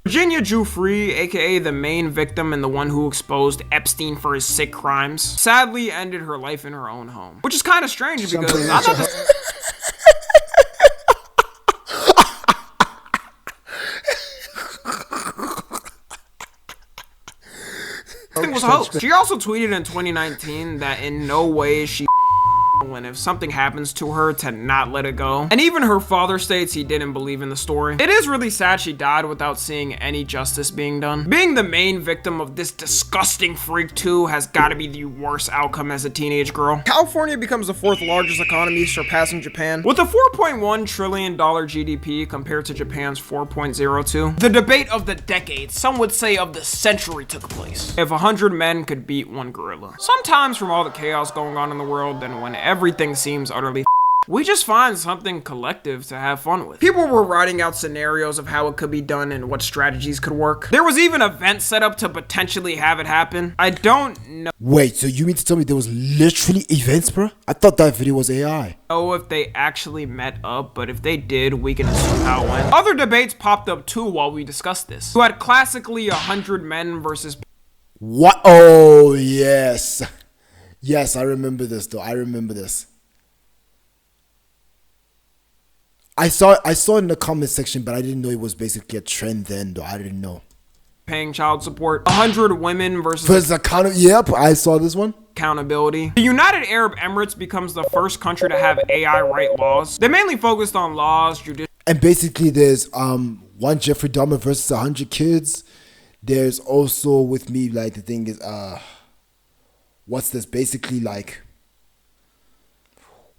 Virginia Giuffre, aka the main victim and the one who exposed Epstein for his sick crimes, sadly ended her life in her own home. Which is kind of strange because I thought this thing was a hoax. She also tweeted in 2019 that in no way is she and if something happens to her to not let it go. And even her father states he didn't believe in the story. It is really sad she died without seeing any justice being done. Being the main victim of this disgusting freak too has got to be the worst outcome as a teenage girl. California becomes the 4th largest economy, surpassing Japan with a $4.1 trillion GDP compared to Japan's 4.02. The debate of the decade, some would say of the century, took place. If 100 men could beat 1 gorilla. Sometimes from all the chaos going on in the world and when everything seems utterly we just find something collective to have fun with. People were writing out scenarios of how it could be done and what strategies could work. There was even events set up to potentially have it happen. I don't know. Wait, so you mean to tell me there was literally events, bro? I thought that video was AI. Know if they actually met up, but if they did, we can assume how it went. Other debates popped up too while we discussed this. You had classically 100 men versus what? Oh, yes. Yes, I remember this though. I remember this. I saw it in the comment section, but I didn't know it was basically a trend then though. I didn't know. Paying child support. 100 women versus yep, I saw this one. Accountability. The United Arab Emirates becomes the first country to have AI write laws. They mainly focused on laws, and basically there's one Jeffrey Dahmer versus 100 kids. There's also with me like the thing is what's this basically like?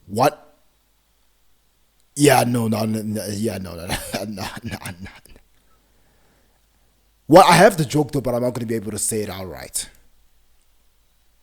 What? Yeah, no. Well, I have the joke though, but I'm not gonna be able to say it outright.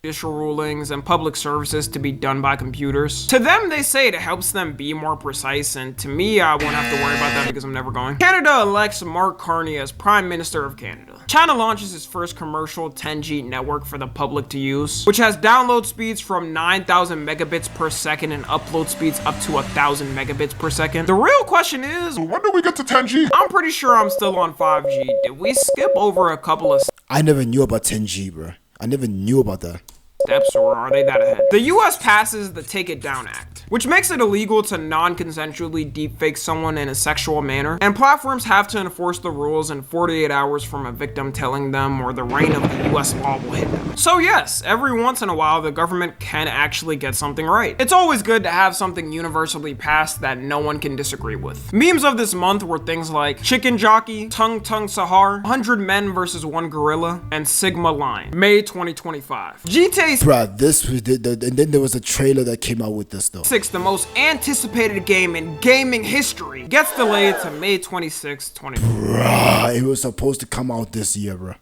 judicial rulings and public services to be done by computers. To them, they say it helps them be more precise, and to me, I won't have to worry about that because I'm never going. Canada elects Mark Carney as Prime Minister of Canada. China launches its first commercial 10G network for the public to use, which has download speeds from 9,000 megabits per second and upload speeds up to 1,000 megabits per second. The real question is, When do we get to 10G? I'm pretty sure I'm still on 5G. Did we skip over a couple of I never knew about 10G, bro. I never knew about that. steps, or are they that ahead? The US passes the Take It Down Act, which makes it illegal to non-consensually deepfake someone in a sexual manner, and platforms have to enforce the rules in 48 hours from a victim telling them, or the reign of the US law will hit them. So yes, every once in a while the government can actually get something right. It's always good to have something universally passed that no one can disagree with. Memes of this month were things like Chicken Jockey, Tung Tung Sahar, 100 Men versus 1 Gorilla, and Sigma Line, May 2025. GTA Bruh, this was and then there was a trailer that came out with this though. 6, the most anticipated game in gaming history, gets delayed to May 26, 2026. Bruh, it was supposed to come out this year, bruh.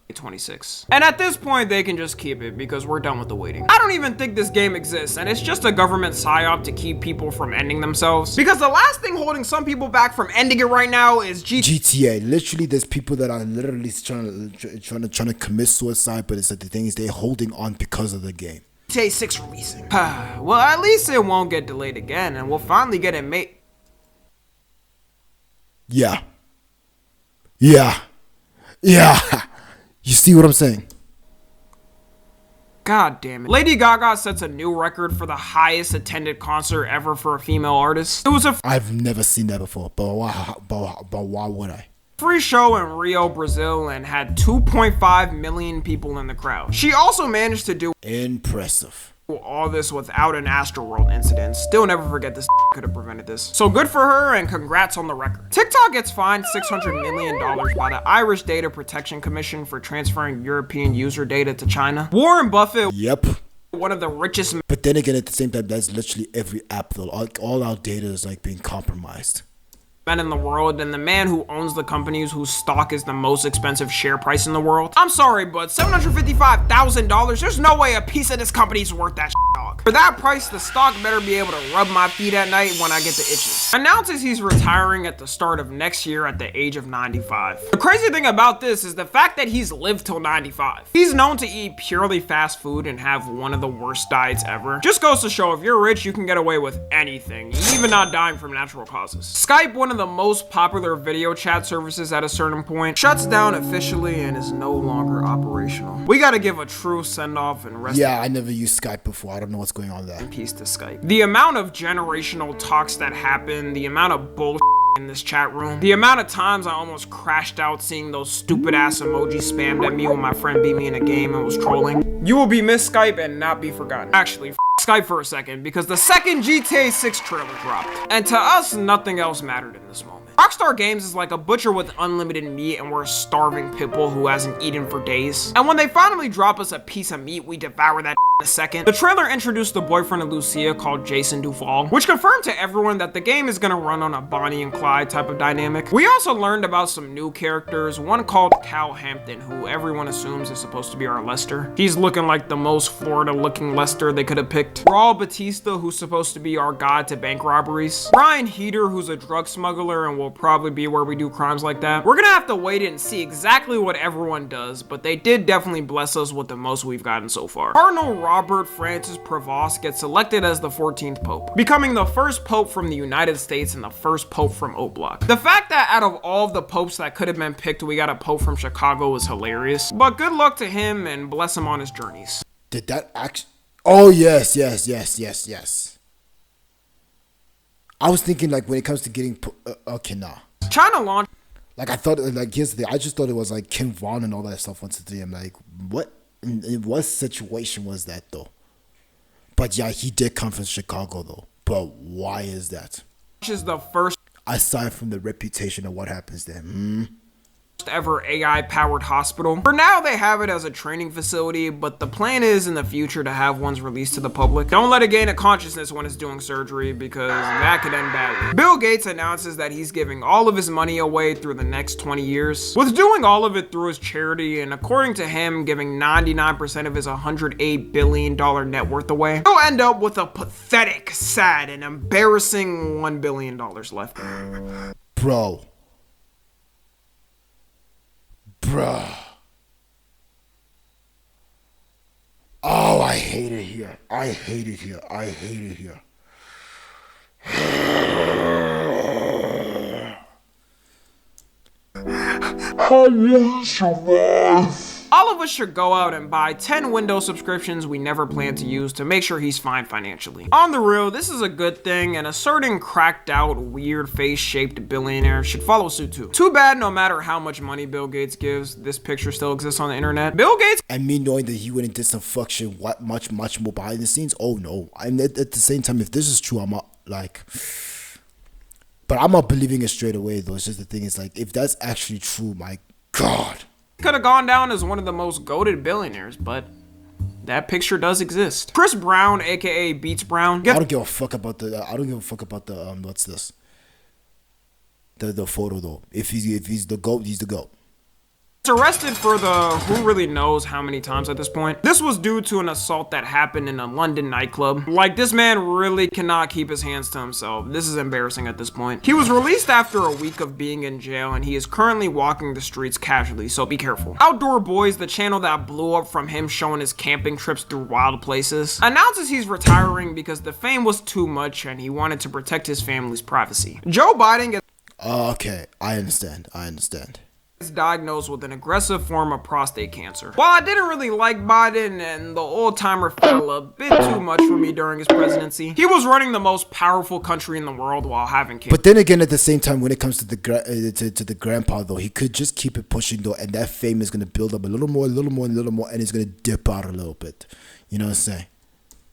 And at this point, they can just keep it because we're done with the waiting. I don't even think this game exists, and it's just a government psyop to keep people from ending themselves. Because the last thing holding some people back from ending it right now is GTA. Literally, there's people that are literally trying to commit suicide, but it's like the thing is they're holding on because of the game. GTA 6 releasing. Well, at least it won't get delayed again, and we'll finally get it made. Yeah. You see what I'm saying? God damn it. Lady Gaga sets a new record for the highest attended concert ever for a female artist. It was a I've never seen that before, but why would I? free show in Rio, Brazil, and had 2.5 million people in the crowd. She also managed to do Impressive. all this without an Astroworld incident. Still never forget this could have prevented this. So good for her, and congrats on the record. TikTok gets fined $600 million by the Irish Data Protection Commission for transferring European user data to China. Warren Buffett, Yep. one of the richest But then again, at the same time, that's literally every app though. All our data is like being compromised. men in the world, and the man who owns the companies whose stock is the most expensive share price in the world. I'm sorry, but $755,000, there's no way a piece of this company's worth that dog. For that price, the stock better be able to rub my feet at night when I get the itches. Announces he's retiring at the start of next year at the age of 95. The crazy thing about this is the fact that he's lived till 95. He's known to eat purely fast food and have one of the worst diets ever. Just goes to show if you're rich, you can get away with anything, even not dying from natural causes. Skype, one of the most popular video chat services at a certain point, shuts down officially and is no longer operational. We gotta give a true send-off and rest Yeah, I never used Skype before. I don't know what's going on there. in peace to Skype. The amount of generational talks that happen, the amount of bullshit in this chat room, the amount of times I almost crashed out seeing those stupid ass emojis spammed at me when my friend beat me in a game and was trolling. You will be missed, Skype, and not be forgotten. Actually, Skype for a second, because the second GTA 6 trailer dropped, and to us, nothing else mattered in this moment. Rockstar Games is like a butcher with unlimited meat, and we're a starving pitbull who hasn't eaten for days. And when they finally drop us a piece of meat, we devour that in a second. The trailer introduced the boyfriend of Lucia called Jason Duval, which confirmed to everyone that the game is gonna run on a Bonnie and Clyde type of dynamic. We also learned about some new characters, one called Cal Hampton, who everyone assumes is supposed to be our Lester. He's looking like the most Florida-looking Lester they could have picked. Raul Batista, who's supposed to be our god to bank robberies. Brian Heater, who's a drug smuggler and will probably be where we do crimes like that. We're gonna have to wait and see exactly what everyone does, but they did definitely bless us with the most we've gotten so far. Cardinal Robert Francis Prevost gets elected as the 14th Pope, becoming the first Pope from the United States and the first Pope from O Block. The fact that out of all of the popes that could have been picked, we got a Pope from Chicago is hilarious, but good luck to him and bless him on his journeys. Did that actually? Oh yes. I was thinking like when it comes to getting okay, nah. China launched Like I thought, like here's the thing. I just thought it was like Kim Vaughn and all that stuff once the I'm like, what? In what situation was that though? But yeah, he did come from Chicago though. But why is that? is the first Aside from the reputation of what happens there. ever AI-powered hospital. For now, they have it as a training facility, but the plan is in the future to have ones released to the public. Don't let it gain a consciousness when it's doing surgery, because that could end badly. Bill Gates announces that he's giving all of his money away through the next 20 years, with doing all of it through his charity, and according to him, giving 99% of his $108 billion net worth away. He'll end up with a pathetic, sad, and embarrassing $1 billion left. Bro. Bruh. Oh, I hate it here. I hate it here. I hate it here. All of us should go out and buy 10 Windows subscriptions we never plan to use to make sure he's fine financially. On the real, this is a good thing, and a certain cracked out, weird face-shaped billionaire should follow suit too. Too bad no matter how much money Bill Gates gives, this picture still exists on the internet. Bill Gates And me knowing that he went and did some fuck shit, much more behind the scenes. Oh no. And at the same time, if this is true, I'm not like... But I'm not believing it straight away though. It's just the thing is like, if that's actually true, my God. could have gone down as one of the most goated billionaires, but that picture does exist. Chris Brown, aka Beats Brown. I don't give a fuck about the. What's this? The photo though. If he's the GOAT, he's the GOAT. Arrested for the who really knows how many times at this point. This was due to an assault that happened in a London nightclub. Like, this man really cannot keep his hands to himself. This is embarrassing at this point. He was released after a week of being in jail, and he is currently walking the streets casually, so be careful. Outdoor Boys, the channel that blew up from him showing his camping trips through wild places, announces he's retiring because the fame was too much and he wanted to protect his family's privacy. Joe Biden gets Okay, I understand. diagnosed with an aggressive form of prostate cancer. While I didn't really like Biden, and the old-timer fell a bit too much for me during his presidency, he was running the most powerful country in the world while having kids. But then again, at the same time, when it comes to the grandpa though, he could just keep it pushing though, and that fame is gonna build up a little more, and it's gonna dip out a little bit. You know what I'm saying?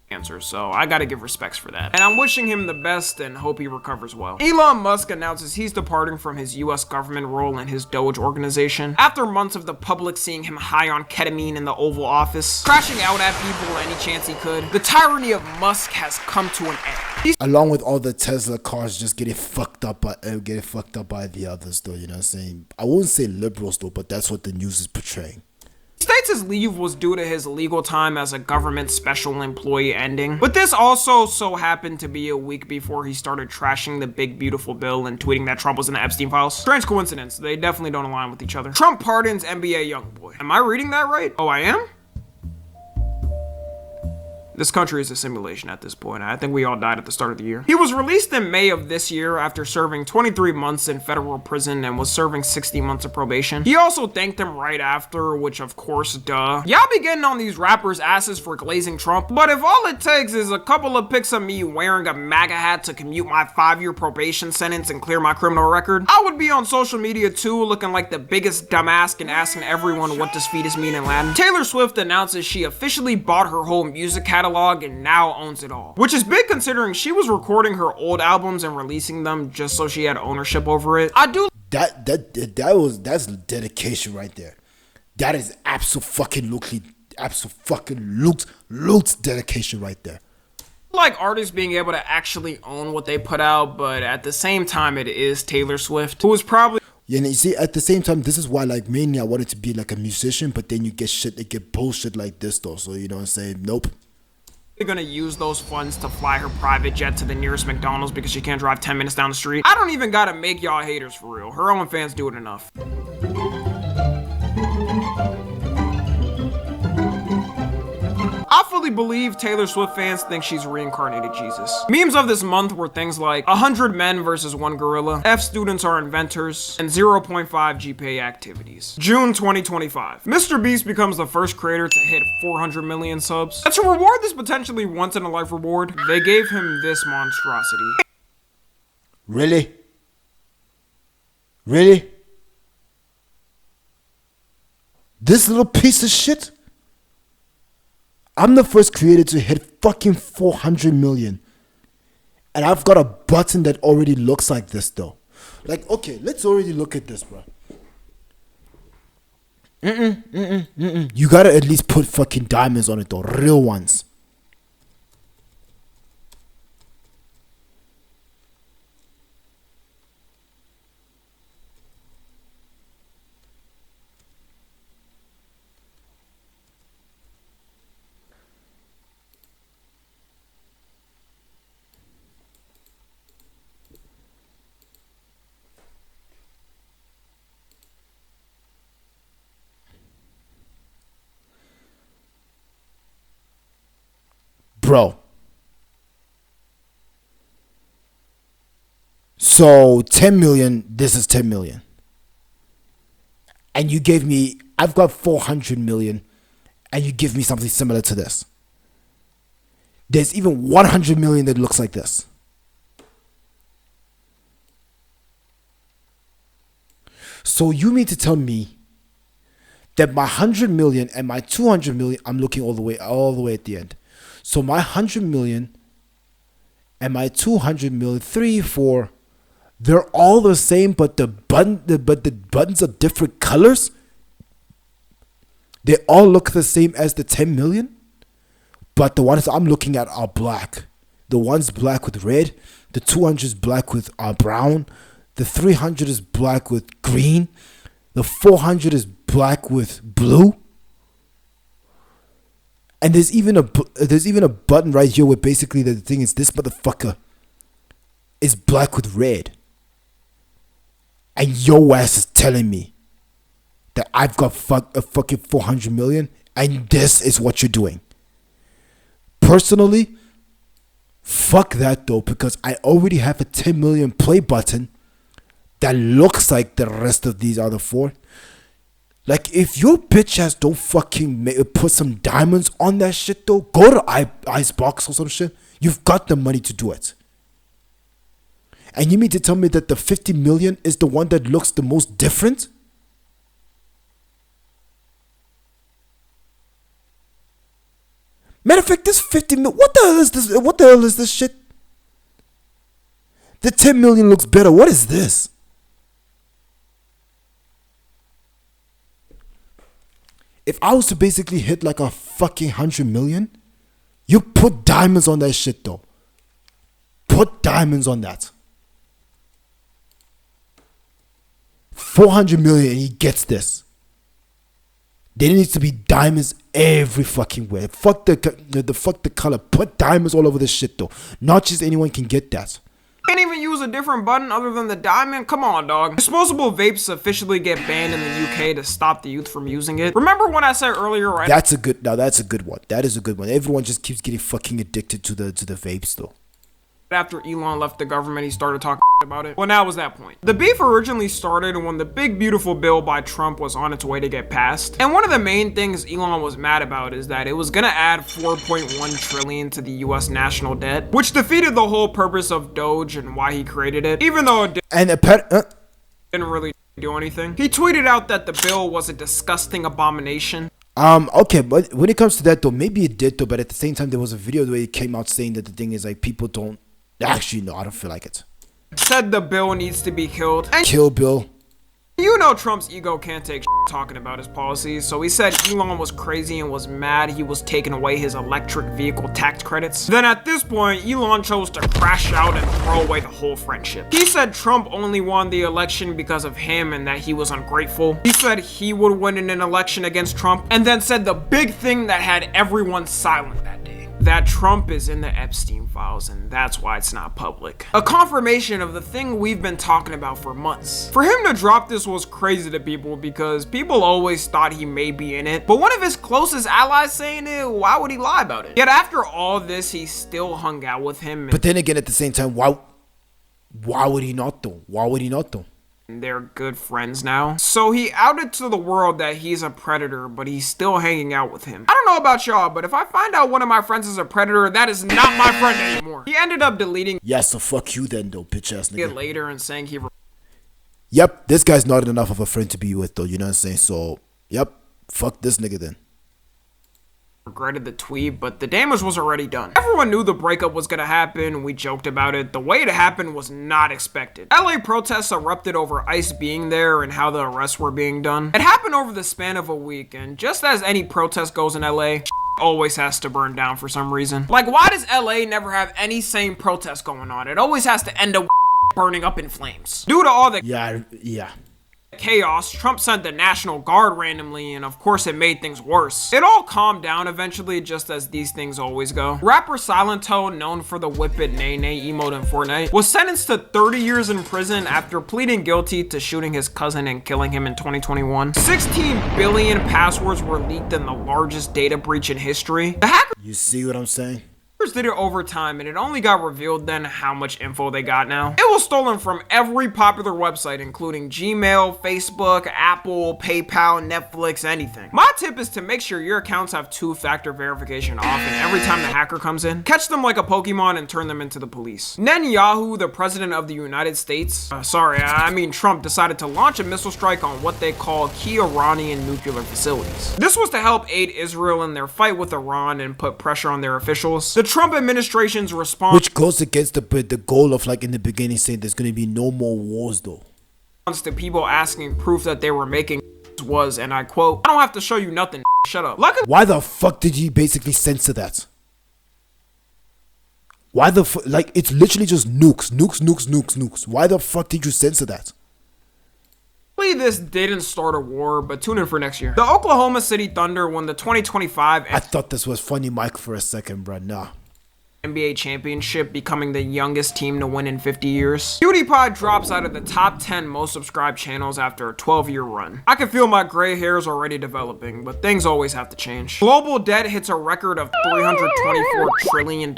Cancer, so I gotta give respects for that. And I'm wishing him the best and hope he recovers well. Elon Musk announces he's departing from his US government role in his Doge organization after months of the public seeing him high on ketamine in the Oval Office, crashing out at people any chance he could. The tyranny of Musk has come to an end. Along with all the Tesla cars just getting fucked up by the others though, you know what I'm saying? I wouldn't say liberals though, but that's what the news is portraying. He states his leave was due to his legal time as a government special employee ending, but this also so happened to be a week before he started trashing the big beautiful bill and tweeting that Trump was in the Epstein files. Strange coincidence, they definitely don't align with each other. Trump pardons NBA young boy. Am I reading that right? Oh, I am? This country is a simulation at this point. I think we all died at the start of the year. He was released in May of this year after serving 23 months in federal prison and was serving 60 months of probation. He also thanked him right after, which of course, duh. Y'all be getting on these rappers' asses for glazing Trump, but if all it takes is a couple of pics of me wearing a MAGA hat to commute my 5-year probation sentence and clear my criminal record, I would be on social media too, looking like the biggest dumbass and asking everyone what does fetus mean in Latin. Taylor Swift announces she officially bought her whole music catalog and now owns it all, which is big considering she was recording her old albums and releasing them just so she had ownership over it. I do that's dedication right there. That is absolutely dedication right there. like artists being able to actually own what they put out, but at the same time it is Taylor Swift, who is probably and you see, at the same time, this is why, like, mainly I wanted to be like a musician, but then you get bullshit like this though, so you know what I'm saying? Nope. Gonna use those funds to fly her private jet to the nearest McDonald's because she can't drive 10 minutes down the street. I don't even gotta make y'all haters for real. Her own fans do it enough. I fully believe Taylor Swift fans think she's reincarnated Jesus. Memes of this month were things like 100 men versus 1 gorilla, F students are inventors, and 0.5 GPA activities. June 2025. Mr. Beast becomes the first creator to hit 400 million subs. And to reward this potentially once-in-a-life reward, they gave him this monstrosity. Really? Really? This little piece of shit? I'm the first creator to hit fucking 400 million. And I've got a button that already looks like this though. Like, okay, let's already look at this, bro. You gotta at least put fucking diamonds on it though, real ones. Bro. So 10 million, this is 10 million. And you gave me, I've got 400 million, and you give me something similar to this. There's even 100 million that looks like this. So you mean to tell me that my 100 million and my 200 million, I'm looking all the way at the end. So my 100 million and my 200 million, 3, 4, they're all the same, but the buttons are different colors. They all look the same as the 10 million, but the ones I'm looking at are black. The one's black with red, the 200 is black with brown, the 300 is black with green, the 400 is black with blue. And there's even a button right here where basically the thing is this motherfucker is black with red. And your ass is telling me that I've got a fucking 400 million and this is what you're doing. Personally, fuck that though, because I already have a 10 million play button that looks like the rest of these other 4. Like, if your bitch ass don't fucking put some diamonds on that shit though, go to Icebox or some shit. You've got the money to do it. And you mean to tell me that the 50 million is the one that looks the most different? Matter of fact, this 50 million, what the hell is this? What the hell is this shit? The 10 million looks better. What is this? If I was to basically hit like a fucking 100 million, you put diamonds on that shit though. Put diamonds on that. 400 million and he gets this. There needs to be diamonds every fucking way. Fuck the color. Put diamonds all over this shit though. Not just anyone can get that. Can't even use a different button other than the diamond? Come on, dog. Disposable vapes officially get banned in the UK to stop the youth from using it. Remember when I said earlier, right? That's a good one. That is a good one. Everyone just keeps getting fucking addicted to the vapes though. After Elon left the government, he started talking about it. Well, now was that point. The beef originally started when the big beautiful bill by Trump was on its way to get passed. And one of the main things Elon was mad about is that it was gonna add 4.1 trillion to the US national debt, which defeated the whole purpose of Doge and why he created it, even though it didn't really do anything. He tweeted out that the bill was a disgusting abomination. Okay, but when it comes to that though, maybe it did though, but at the same time there was a video where it came out saying that the thing is like people don't actually, no, I don't feel like it. Said the bill needs to be killed. And kill Bill. You know Trump's ego can't take talking about his policies, so he said Elon was crazy and was mad he was taking away his electric vehicle tax credits. Then at this point, Elon chose to crash out and throw away the whole friendship. He said Trump only won the election because of him and that he was ungrateful. He said he would win in an election against Trump, and then said the big thing that had everyone silent that day. That Trump is in the Epstein files and that's why it's not public. A confirmation of the thing we've been talking about for months. For him to drop this was crazy to people because people always thought he may be in it, but one of his closest allies saying it, why would he lie about it? Yet after all this, he still hung out with him. But then again, at the same time, why would he not though? Why would he not though? They're good friends now. So he outed to the world that he's a predator, but he's still hanging out with him. I don't know about y'all, but if I find out one of my friends is a predator, that is not my friend anymore. He ended up deleting yeah, so fuck you then though, bitch ass nigga. it later and saying he yep, this guy's not enough of a friend to be with though, you know what I'm saying? So, yep, fuck this nigga then. regretted the tweet, but the damage was already done. Everyone knew the breakup was gonna happen, we joked about it. The way it happened was not expected. LA protests erupted over ICE being there and how the arrests were being done. It happened over the span of a week, and just as any protest goes in LA, always has to burn down for some reason. Like, why does LA never have any sane protest going on? It always has to end up burning up in flames. Due to all the chaos, Trump sent the National Guard randomly, and of course it made things worse. It all calmed down eventually, just as these things always go. Rapper Silent Toe, known for the whip it nay nay emote in Fortnite, was sentenced to 30 years in prison after pleading guilty to shooting his cousin and killing him in 2021. 16 billion passwords were leaked in the largest data breach in history. The hackers, you see what I'm saying? did it over time, and it only got revealed then how much info they got now. It was stolen from every popular website, including Gmail, Facebook, Apple, PayPal, Netflix, anything. My tip is to make sure your accounts have two-factor verification off, and every time the hacker comes in, catch them like a Pokemon and turn them into the police. Netanyahu, the president of the United States, Trump, decided to launch a missile strike on what they call key Iranian nuclear facilities. This was to help aid Israel in their fight with Iran and put pressure on their officials. The Trump administration's response, which goes against the goal of, like, in the beginning saying there's going to be no more wars though, to people asking proof that they were making was, and I quote, "I don't have to show you nothing, shut up." Why the fuck did you basically censor that? Why the fuck? Like, it's literally just nukes. Why the fuck did you censor that? This didn't start a war, but tune in for next year. The Oklahoma City Thunder won the 2025 I thought this was funny Mike for a second, bro. Nah. NBA championship, becoming the youngest team to win in 50 years. PewDiePie drops out of the top 10 most subscribed channels after a 12-year run. I can feel my gray hairs already developing, but things always have to change. Global debt hits a record of $324 trillion,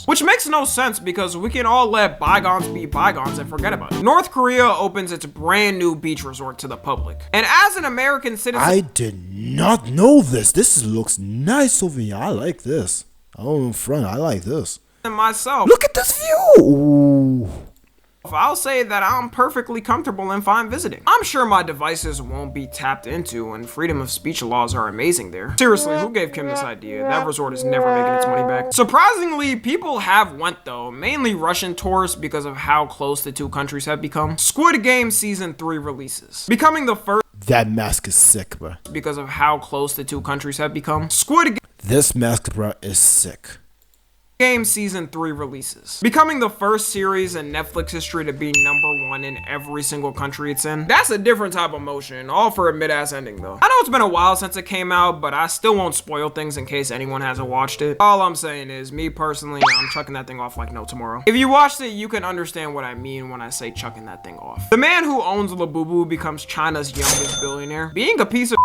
which makes no sense because we can all let bygones be bygones and forget about it. North Korea opens its brand new beach resort to the public. And as an American citizen, I did not know this. This looks nice over here. I like this. Oh, in front, I like this. And myself, look at this view. Ooh. I'll say that I'm perfectly comfortable and fine visiting. I'm sure my devices won't be tapped into, and freedom of speech laws are amazing there. Seriously, who gave Kim this idea? That resort is never making its money back. Surprisingly, people have went though, mainly Russian tourists because of how close the two countries have become. Squid Game Season 3 releases, becoming the first. That mask is sick, bro. Because of how close the two countries have become. Squid Game. This mask, bro, is sick. Game Season 3 releases, becoming the first series in Netflix history to be #1 in every single country it's in. That's a different type of motion, all for a mid-ass ending though. I know it's been a while since it came out, but I still won't spoil things in case anyone hasn't watched it. All I'm saying is, me personally, I'm chucking that thing off like no tomorrow. If you watched it, you can understand what I mean when I say chucking that thing off. The man who owns Labubu becomes China's youngest billionaire. Being a piece of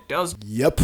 does. Yep.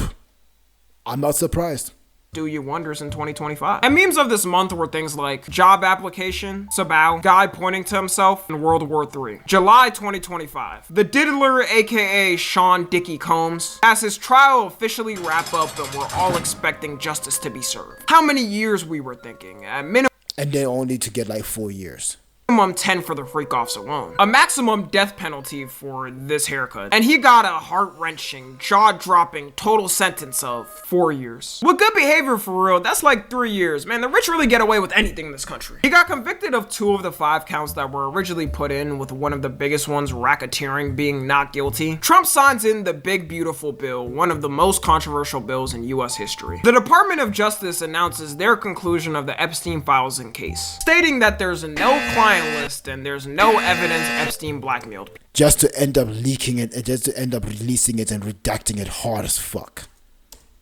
I'm not surprised. Do you wonders in 2025. And memes of this month were things like job application, Sabao, guy pointing to himself in World War III. July 2025. The diddler, aka Sean Dickie Combs, has his trial officially wrap up and we're all expecting justice to be served. How many years we were thinking? At minimum. And they only to get like 4 years. Minimum 10 for the freak-offs alone. A maximum death penalty for this haircut. And he got a heart-wrenching, jaw-dropping total sentence of 4 years. With good behavior for real, that's like 3 years. Man, the rich really get away with anything in this country. He got convicted of 2 of the 5 counts that were originally put in, with one of the biggest ones, racketeering, being not guilty. Trump signs in the Big Beautiful Bill, one of the most controversial bills in US history. The Department of Justice announces their conclusion of the Epstein files and case, stating that there's no client list and there's no evidence Epstein blackmailed. Just to end up leaking it and just to end up releasing it and redacting it hard as fuck.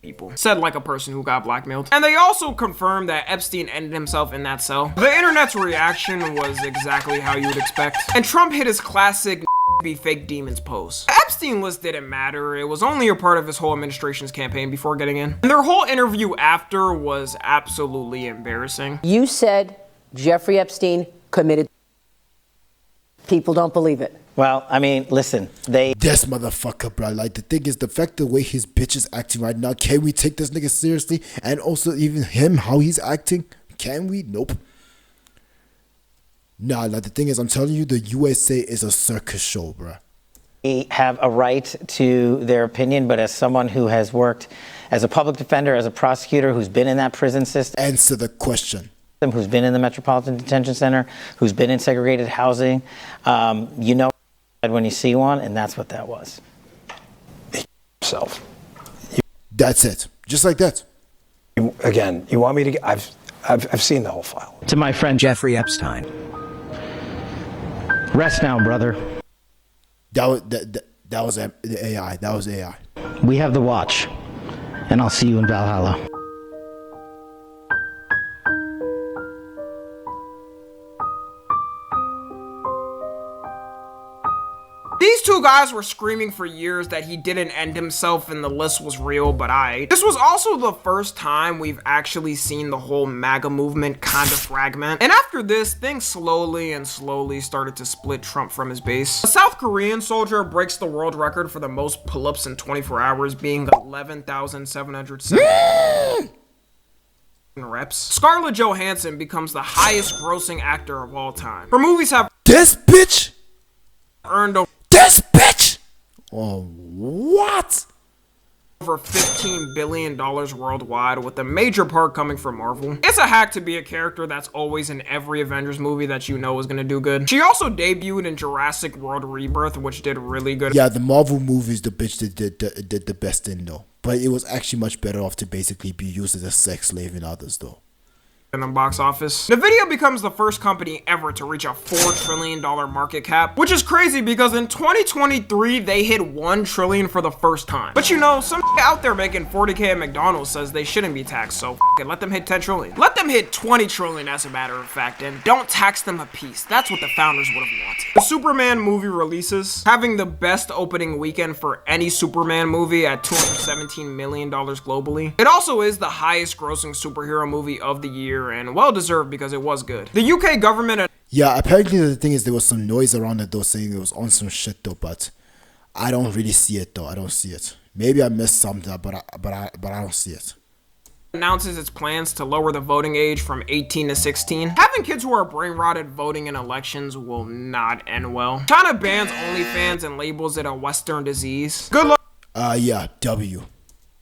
People said like a person who got blackmailed. And they also confirmed that Epstein ended himself in that cell. The internet's reaction was exactly how you would expect. And Trump hit his classic be fake demons pose. The Epstein list didn't matter. It was only a part of his whole administration's campaign before getting in. And their whole interview after was absolutely embarrassing. You said Jeffrey Epstein committed. People don't believe it. Well, I mean, listen, This motherfucker, bro. Like, the thing is, the way his bitch is acting right now, can we take this nigga seriously? And also, even him, how he's acting, can we? Nope. Nah, like, the thing is, I'm telling you, the USA is a circus show, bro. They have a right to their opinion, but as someone who has worked as a public defender, as a prosecutor who's been in that prison system. Answer the question. Who's been in the Metropolitan Detention Center, who's been in segregated housing, you know when you see one, and that's what that was. Self. That's it. Just like that. Again, you want me to get, I've seen the whole file. To my friend Jeffrey Epstein. Rest now, brother. That was the AI. That was AI. We have the watch, and I'll see you in Valhalla. These two guys were screaming for years that he didn't end himself and the list was real, but this was also the first time we've actually seen the whole MAGA movement kind of fragment. And after this, things slowly started to split Trump from his base. A South Korean soldier breaks the world record for the most pull-ups in 24 hours, being 11,707 reps. Scarlett Johansson becomes the highest grossing actor of all time. Her movies have this bitch earned over this bitch. Oh, what? Over $15 billion worldwide, with a major part coming from Marvel. It's a hack to be a character that's always in every Avengers movie that you know is gonna do good. She also debuted in Jurassic World Rebirth, which did really good. Yeah, the Marvel movies, the bitch that did the best in though. But it was actually much better off to basically be used as a sex slave in others though. In the box office. Nvidia becomes the first company ever to reach a $4 trillion market cap, which is crazy because in 2023 they hit $1 trillion for the first time. But you know, some out there making 40K at McDonald's says they shouldn't be taxed, so let them hit 10 trillion. Let them hit 20 trillion as a matter of fact, and don't tax them a piece. That's what the founders would have wanted. The Superman movie releases, having the best opening weekend for any Superman movie at $217 million globally. It also is the highest grossing superhero movie of the year, and well deserved because it was good. The UK government. Yeah, apparently the thing is there was some noise around it though, saying it was on some shit though, but I don't really see it though. I don't see it. Maybe I missed something, but I don't see it. Announces its plans to lower the voting age from 18 to 16. Having kids who are brain rotted voting in elections will not end well. China bans OnlyFans and labels it a Western disease. Good luck. Yeah, W.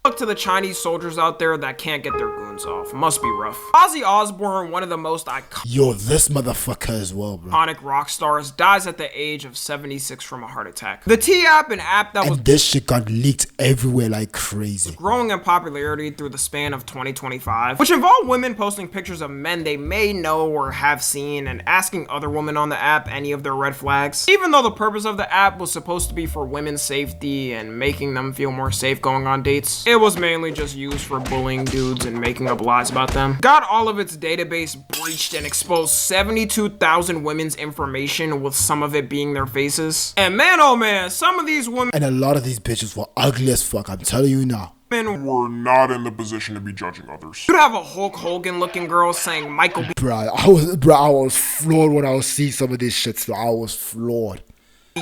Look to the Chinese soldiers out there that can't get their goons off. Must be rough. Ozzy Osbourne, one of the most this motherfucker as well, bro. iconic rock stars, dies at the age of 76 from a heart attack. The T-App, an app that was this shit got leaked everywhere like crazy. Growing in popularity through the span of 2025, which involved women posting pictures of men they may know or have seen and asking other women on the app any of their red flags. Even though the purpose of the app was supposed to be for women's safety and making them feel more safe going on dates, it was mainly just used for bullying dudes and making up lies about them. Got all of its database breached and exposed 72,000 women's information, with some of it being their faces. And man, oh man, some of these women and a lot of these bitches were ugly as fuck, I'm telling you now. We're not in the position to be judging others. You'd have a Hulk Hogan looking girl saying Michael B. Bro, I was floored when I was seeing some of these shits. I was floored.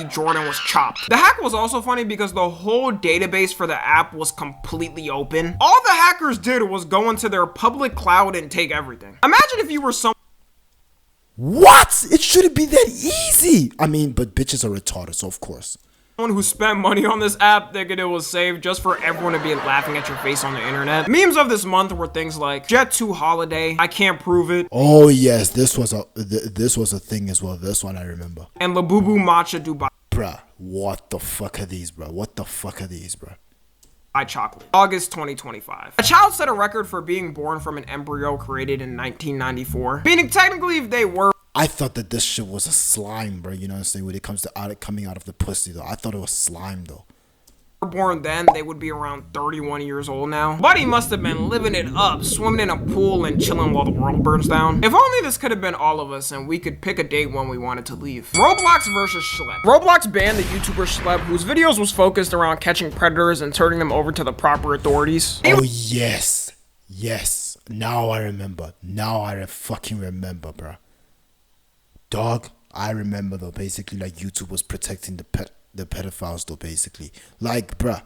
Jordan was chopped. The hack was also funny because the whole database for the app was completely open. All the hackers did was go into their public cloud and take everything. Imagine if you were some. What? It shouldn't be that easy. I mean, but bitches are retarded, so of course. Someone who spent money on this app thinking it was safe just for everyone to be laughing at your face on the internet. Memes of this month were things like Jet 2 holiday, I can't prove it. Oh yes, this was a thing as well. This one I remember. And Labubu Matcha Dubai. Bruh, what the fuck are these, bro? What the fuck are these, bro? Chocolate. August 2025. A child set a record for being born from an embryo created in 1994. Meaning technically if they were. I thought that this shit was a slime, bro. You know what I'm saying? When it comes to coming out of the pussy, though. I thought it was slime, though. Born then, they would be around 31 years old now. Buddy must have been living it up, swimming in a pool and chilling while the world burns down. If only this could have been all of us and we could pick a date when we wanted to leave. Roblox versus Schlep. Roblox banned the YouTuber Schlep, whose videos was focused around catching predators and turning them over to the proper authorities. Oh yes, yes. Now I remember. Now I fucking remember, bro. Dog, I remember though. Basically, like YouTube was protecting the pedophiles though, basically. Like, bruh,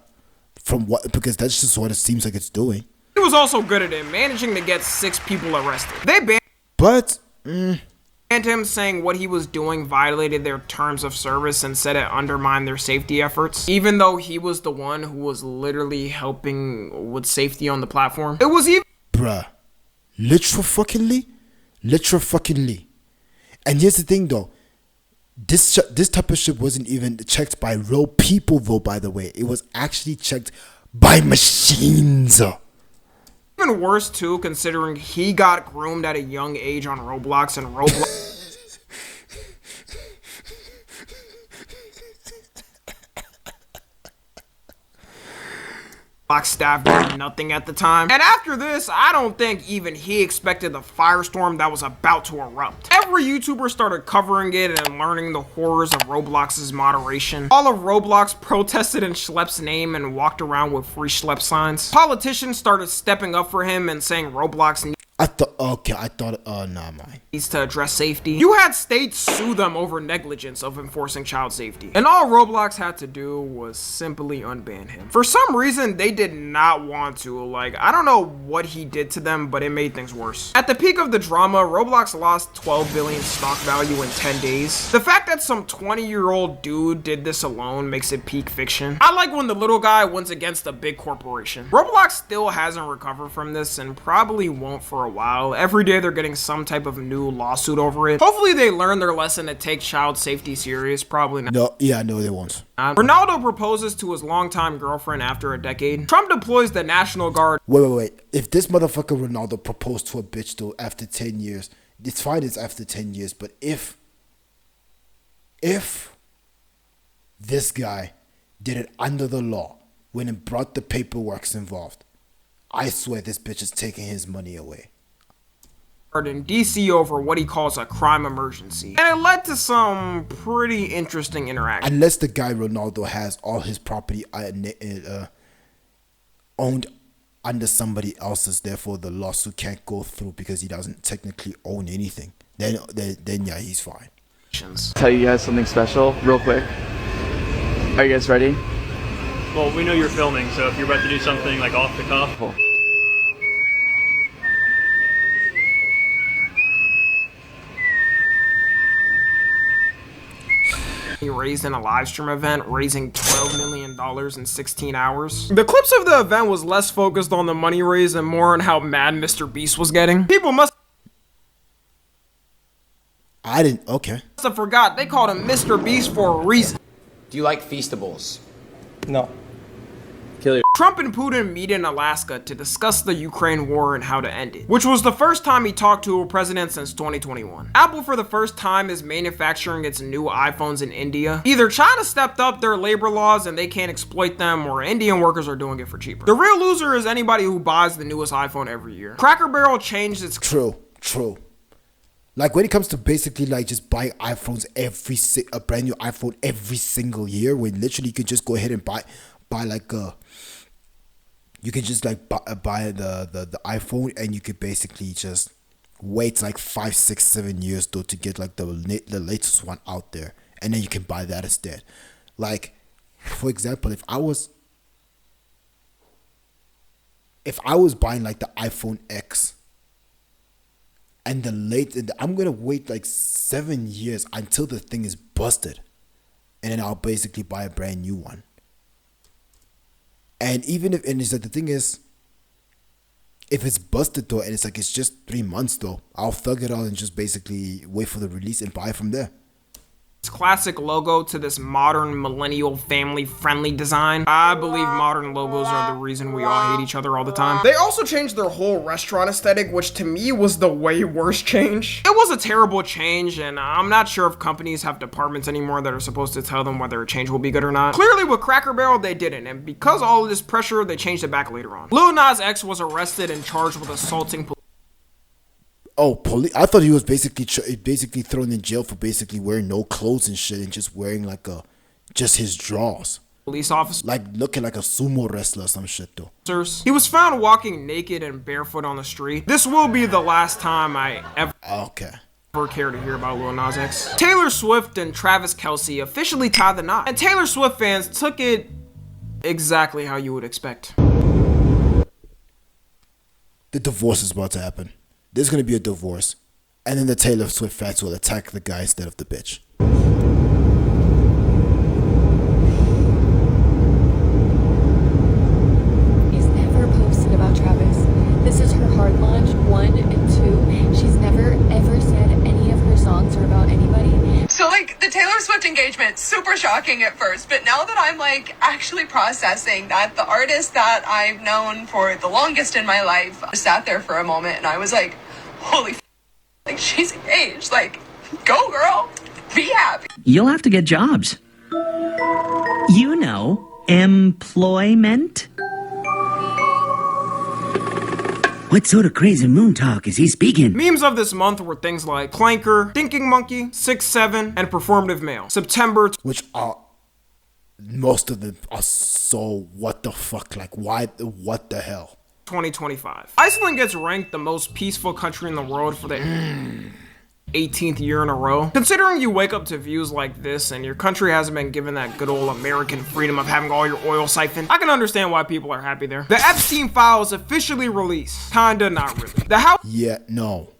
from what, because that's just what it seems like it's doing. He was also good at it, managing to get 6 people arrested. They banned. But, and him saying what he was doing violated their terms of service and said it undermined their safety efforts, even though he was the one who was literally helping with safety on the platform. It was even bruh, literal fucking Lee. And here's the thing though, this type of shit wasn't even checked by real people though, by the way. It was actually checked by machines. even worse too, considering he got groomed at a young age on Roblox, and Roblox staff did nothing at the time. And after this, I don't think even he expected the firestorm that was about to erupt. Every YouTuber started covering it and learning the horrors of Roblox's moderation. All of Roblox protested in Schlepp's name and walked around with free Schlepp signs. Politicians started stepping up for him and saying Roblox needs to address safety. You had states sue them over negligence of enforcing child safety. And all Roblox had to do was simply unban him. For some reason, they did not want to. Like, I don't know what he did to them, but it made things worse. At the peak of the drama, Roblox lost 12 billion stock value in 10 days. The fact that some 20-year-old dude did this alone makes it peak fiction. I like when the little guy went against a big corporation. Roblox still hasn't recovered from this and probably won't for a while. Every day they're getting some type of new lawsuit over it. Hopefully they learn their lesson to take child safety serious. Probably not. No, they won't. Ronaldo proposes to his longtime girlfriend after a decade. Trump deploys the National Guard. Wait. If this motherfucker Ronaldo proposed to a bitch though after 10 years, it's fine, it's after 10 years, but if this guy did it under the law when it brought the paperwork involved, I swear this bitch is taking his money away. In DC over what he calls a crime emergency, and it led to some pretty interesting interactions. Unless the guy Ronaldo has all his property owned under somebody else's, therefore the lawsuit can't go through because he doesn't technically own anything. Then yeah, he's fine. Tell you guys something special, real quick. Are you guys ready? Well, we know you're filming, so if you're about to do something like off the cuff. Cool. He raised in a live stream event, raising $12 million in 16 hours. The clips of the event was less focused on the money raised and more on how mad Mr. Beast was getting. People must have forgot they called him Mr. Beast for a reason. Do you like Feastables? No. Trump and Putin meet in Alaska to discuss the Ukraine war and how to end it, which was the first time he talked to a president since 2021. Apple for the first time is manufacturing its new iPhones in India. Either China stepped up their labor laws and they can't exploit them, or Indian workers are doing it for cheaper. The real loser is anybody who buys the newest iPhone every year. Cracker Barrel changed its... True. Like when it comes to basically like just buying iPhones a brand new iPhone every single year, when literally you could just go ahead and buy like you can just like buy the iPhone, and you could basically just wait like 5, 6, 7 years though to get like the latest one out there, and then you can buy that instead. Like for example, if I was buying like the iPhone X, and I'm gonna wait like 7 years until the thing is busted, and then I'll basically buy a brand new one. And it's like the thing is, if it's busted though, and it's like it's just 3 months though, I'll thug it out and just basically wait for the release and buy from there. Classic logo to this modern millennial family friendly design. I believe modern logos are the reason we all hate each other all the time. They also changed their whole restaurant aesthetic, which to me was the way worst change. It was a terrible change, and I'm not sure if companies have departments anymore that are supposed to tell them whether a change will be good or not. Clearly with Cracker Barrel they didn't, and because of all of this pressure they changed it back later on. Lil Nas X was arrested and charged with assaulting I thought he was basically thrown in jail for basically wearing no clothes and shit, and just wearing like just his drawers. Police officer, like looking like a sumo wrestler or some shit though. He was found walking naked and barefoot on the street. This will be the last time I ever care to hear about Lil Nas X. Taylor Swift and Travis Kelce officially tied the knot, and Taylor Swift fans took it exactly how you would expect. The divorce is about to happen. There's going to be a divorce. And then the Taylor Swift fans will attack the guy instead of the bitch. She's never posted about Travis. This is her hard launch 1 and 2. She's never ever said any of her songs are about anybody. So like the Taylor Swift engagement, super shocking at first, but now that I'm like actually processing that the artist that I've known for the longest in my life, I sat there for a moment and I was like, holy like she's engaged, like go girl, be happy. You'll have to get jobs. You know, employment. What sort of crazy moon talk is he speaking? Memes of this month were things like Clanker, Thinking Monkey, 6'7", and Performative Male. September, which are most of them are so what the fuck, like why, what the hell. 2025. Iceland gets ranked the most peaceful country in the world for the 18th year in a row. Considering you wake up to views like this and your country hasn't been given that good old American freedom of having all your oil siphoned, I can understand why people are happy there. The Epstein files officially released. Kinda, not really. The House No.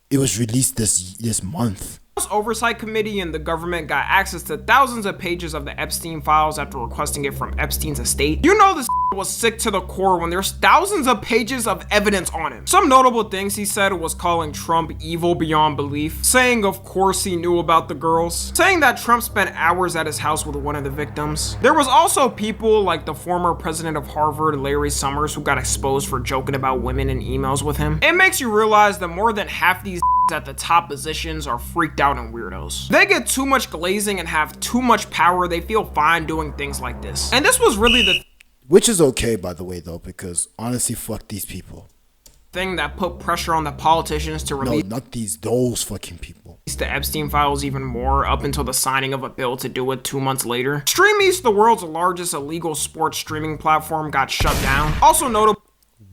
It was released this month. House Oversight Committee and the government got access to thousands of pages of the Epstein files after requesting it from Epstein's estate. You know this was sick to the core when there's thousands of pages of evidence on him. Some notable things he said was calling Trump evil beyond belief, saying of course he knew about the girls, saying that Trump spent hours at his house with one of the victims. There was also people like the former president of Harvard, Larry Summers, who got exposed for joking about women in emails with him. It makes you realize that more than half these at the top positions are freaked out and weirdos. They get too much glazing and have too much power. They feel fine doing things like this. And this was really the which is okay, by the way, though, because honestly, fuck these people. Thing that put pressure on the politicians to release those fucking people. The Epstein files even more up until the signing of a bill to do it 2 months later. Stream East, the world's largest illegal sports streaming platform, got shut down. Also notable.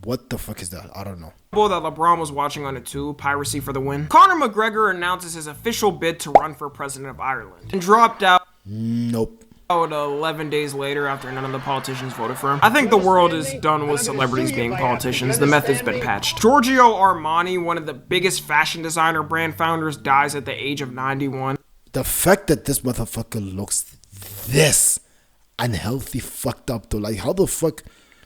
What the fuck is that? I don't know. That LeBron was watching on it too. Piracy for the win. Conor McGregor announces his official bid to run for president of Ireland and dropped out. Nope. 11 days later after none of the politicians voted for him. I think the world is done with celebrities being politicians. The method's been patched. Giorgio Armani, one of the biggest fashion designer brand founders, dies at the age of 91. The fact that this motherfucker looks this unhealthy, fucked up though. Like, how the fuck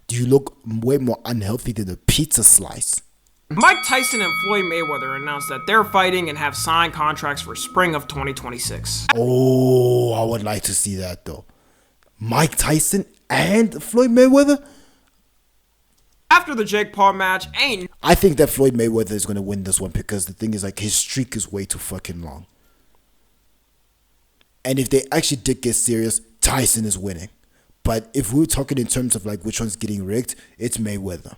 do you look way more unhealthy than a pizza slice? Mike Tyson and Floyd Mayweather announced that they're fighting and have signed contracts for spring of 2026. Oh, I would like to see that though. Mike Tyson and Floyd Mayweather? After the Jake Paul match, I think that Floyd Mayweather is going to win this one because the thing is, like, his streak is way too fucking long. And if they actually did get serious, Tyson is winning. But if we're talking in terms of like which one's getting rigged, it's Mayweather.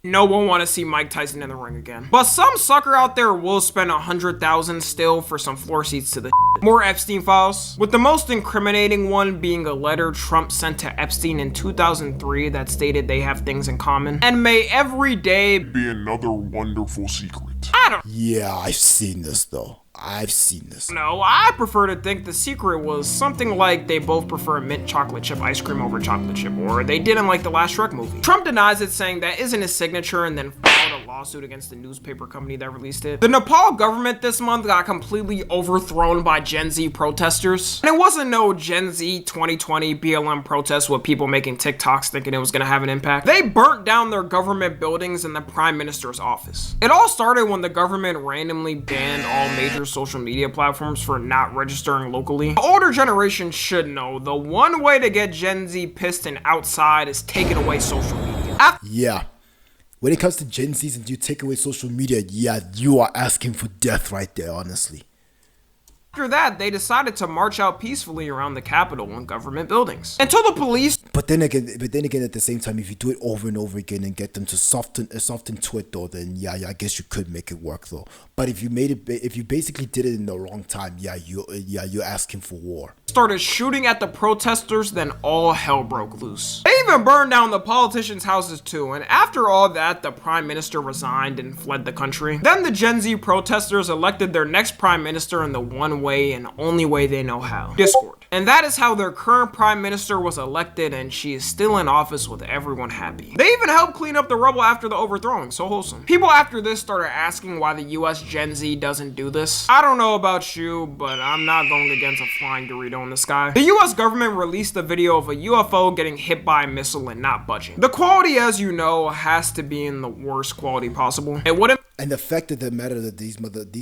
No one want to see Mike Tyson in the ring again. But some sucker out there will spend $100,000 still for some floor seats to the More Epstein files, with the most incriminating one being a letter Trump sent to Epstein in 2003 that stated they have things in common. And may every day be another wonderful secret. Yeah, I've seen this though. I've seen this. No, I prefer to think the secret was something like they both prefer mint chocolate chip ice cream over chocolate chip, or they didn't like the last Shrek movie. Trump denies it, saying that isn't his signature, and then filed a lawsuit against the newspaper company that released it. The Nepal government this month got completely overthrown by Gen Z protesters. And it wasn't no Gen Z 2020 BLM protest with people making TikToks thinking it was gonna have an impact. They burnt down their government buildings and the prime minister's office. It all started when the government randomly banned all major social media platforms for not registering locally. The older generation should know the one way to get Gen Z pissed and outside is taking away social media. Yeah. When it comes to Gen Zs and you take away social media, yeah, you are asking for death right there, honestly. After that, they decided to march out peacefully around the Capitol and government buildings until the police. But then again, at the same time, if you do it over and over again and get them to soften to it, though, then yeah, I guess you could make it work, though. But if you basically did it in the wrong time, you're asking for war. Started shooting at the protesters, then all hell broke loose. They even burned down the politicians' houses too, and after all that, the prime minister resigned and fled the country. Then the Gen Z protesters elected their next prime minister in the one way and only way they know how: Discord. And that is how their current prime minister was elected, and she is still in office with everyone happy. They even helped clean up the rubble after the overthrowing, so wholesome. People after this started asking why the US Gen Z doesn't do this. I don't know about you, but I'm not going against a flying Dorito in the sky. The US government released a video of a UFO getting hit by a missile and not budging. The quality, as you know, has to be in the worst quality possible. It wouldn't. And the fact of the matter that these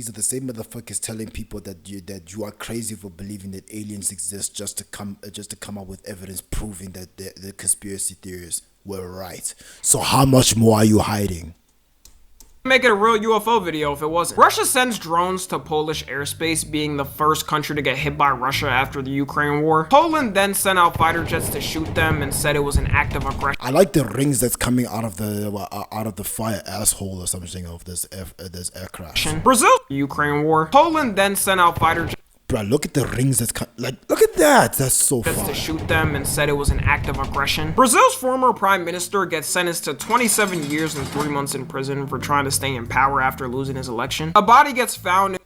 are the same motherfuckers telling people that you are crazy for believing that aliens exist just to come up with evidence proving that the conspiracy theories were right. So how much more are you hiding? Make it a real UFO video if it wasn't. Russia sends drones to Polish airspace, being the first country to get hit by Russia after the Ukraine war. Poland then sent out fighter jets to shoot them and said it was an act of aggression. I like the rings that's coming out of the fire asshole or something of this aircraft. Brazil, Ukraine war. Poland then sent out fighter jets. Bro, look at the rings that's look at that. That's so fun. To shoot them and said it was an act of aggression. Brazil's former prime minister gets sentenced to 27 years and 3 months in prison for trying to stay in power after losing his election. A body gets found.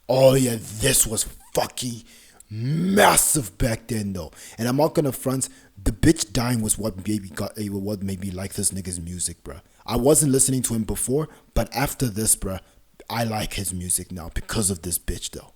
Oh yeah, this was fucking massive back then though. And I'm not gonna front, the bitch dying was what made me like this nigga's music, bro. I wasn't listening to him before, but after this, bro, I like his music now because of this bitch though.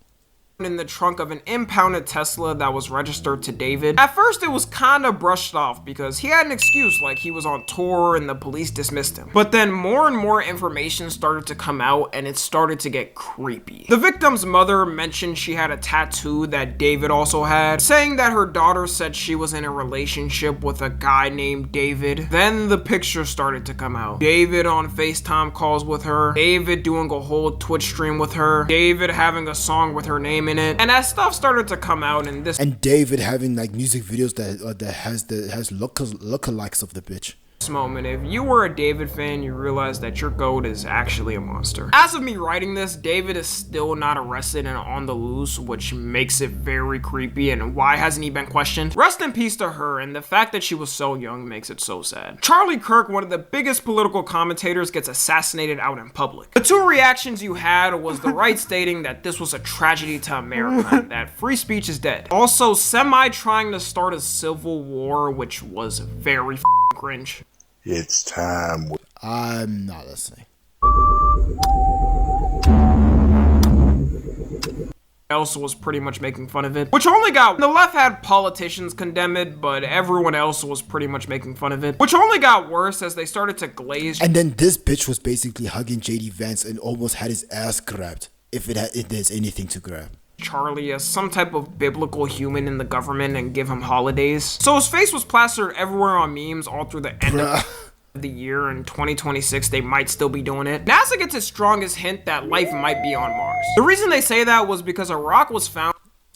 In the trunk of an impounded Tesla that was registered to David. At first it was kinda brushed off because he had an excuse, like he was on tour and the police dismissed him. But then more and more information started to come out and it started to get creepy. The victim's mother mentioned she had a tattoo that David also had, saying that her daughter said she was in a relationship with a guy named David. Then the picture started to come out. David on FaceTime calls with her, David doing a whole Twitch stream with her, David having a song with her name in it. And as stuff started to come out in this, and David having like music videos that has lookalikes of the bitch. Moment, if you were a David fan, you realize that your goat is actually a monster. As of me writing this, David is still not arrested and on the loose, which makes it very creepy. And why hasn't he been questioned? Rest in peace to her, and the fact that she was so young makes it so sad. Charlie Kirk, one of the biggest political commentators, gets assassinated out in public. The two reactions you had was the right stating that this was a tragedy to America, that free speech is dead. Also, semi trying to start a civil war, which was very cringe. It's time. I'm not listening. Else was pretty much making fun of it, which only got, the left had politicians condemn it, but everyone else was pretty much making fun of it, which only got worse as they started to glaze. And then this bitch was basically hugging JD Vance and almost had his ass grabbed, if there's anything to grab. Charlie as some type of biblical human in the government and give him holidays. So his face was plastered everywhere on memes all through the end of the year. In 2026 they might still be doing it. NASA gets its strongest hint that life might be on Mars. The reason they say that was because a rock was found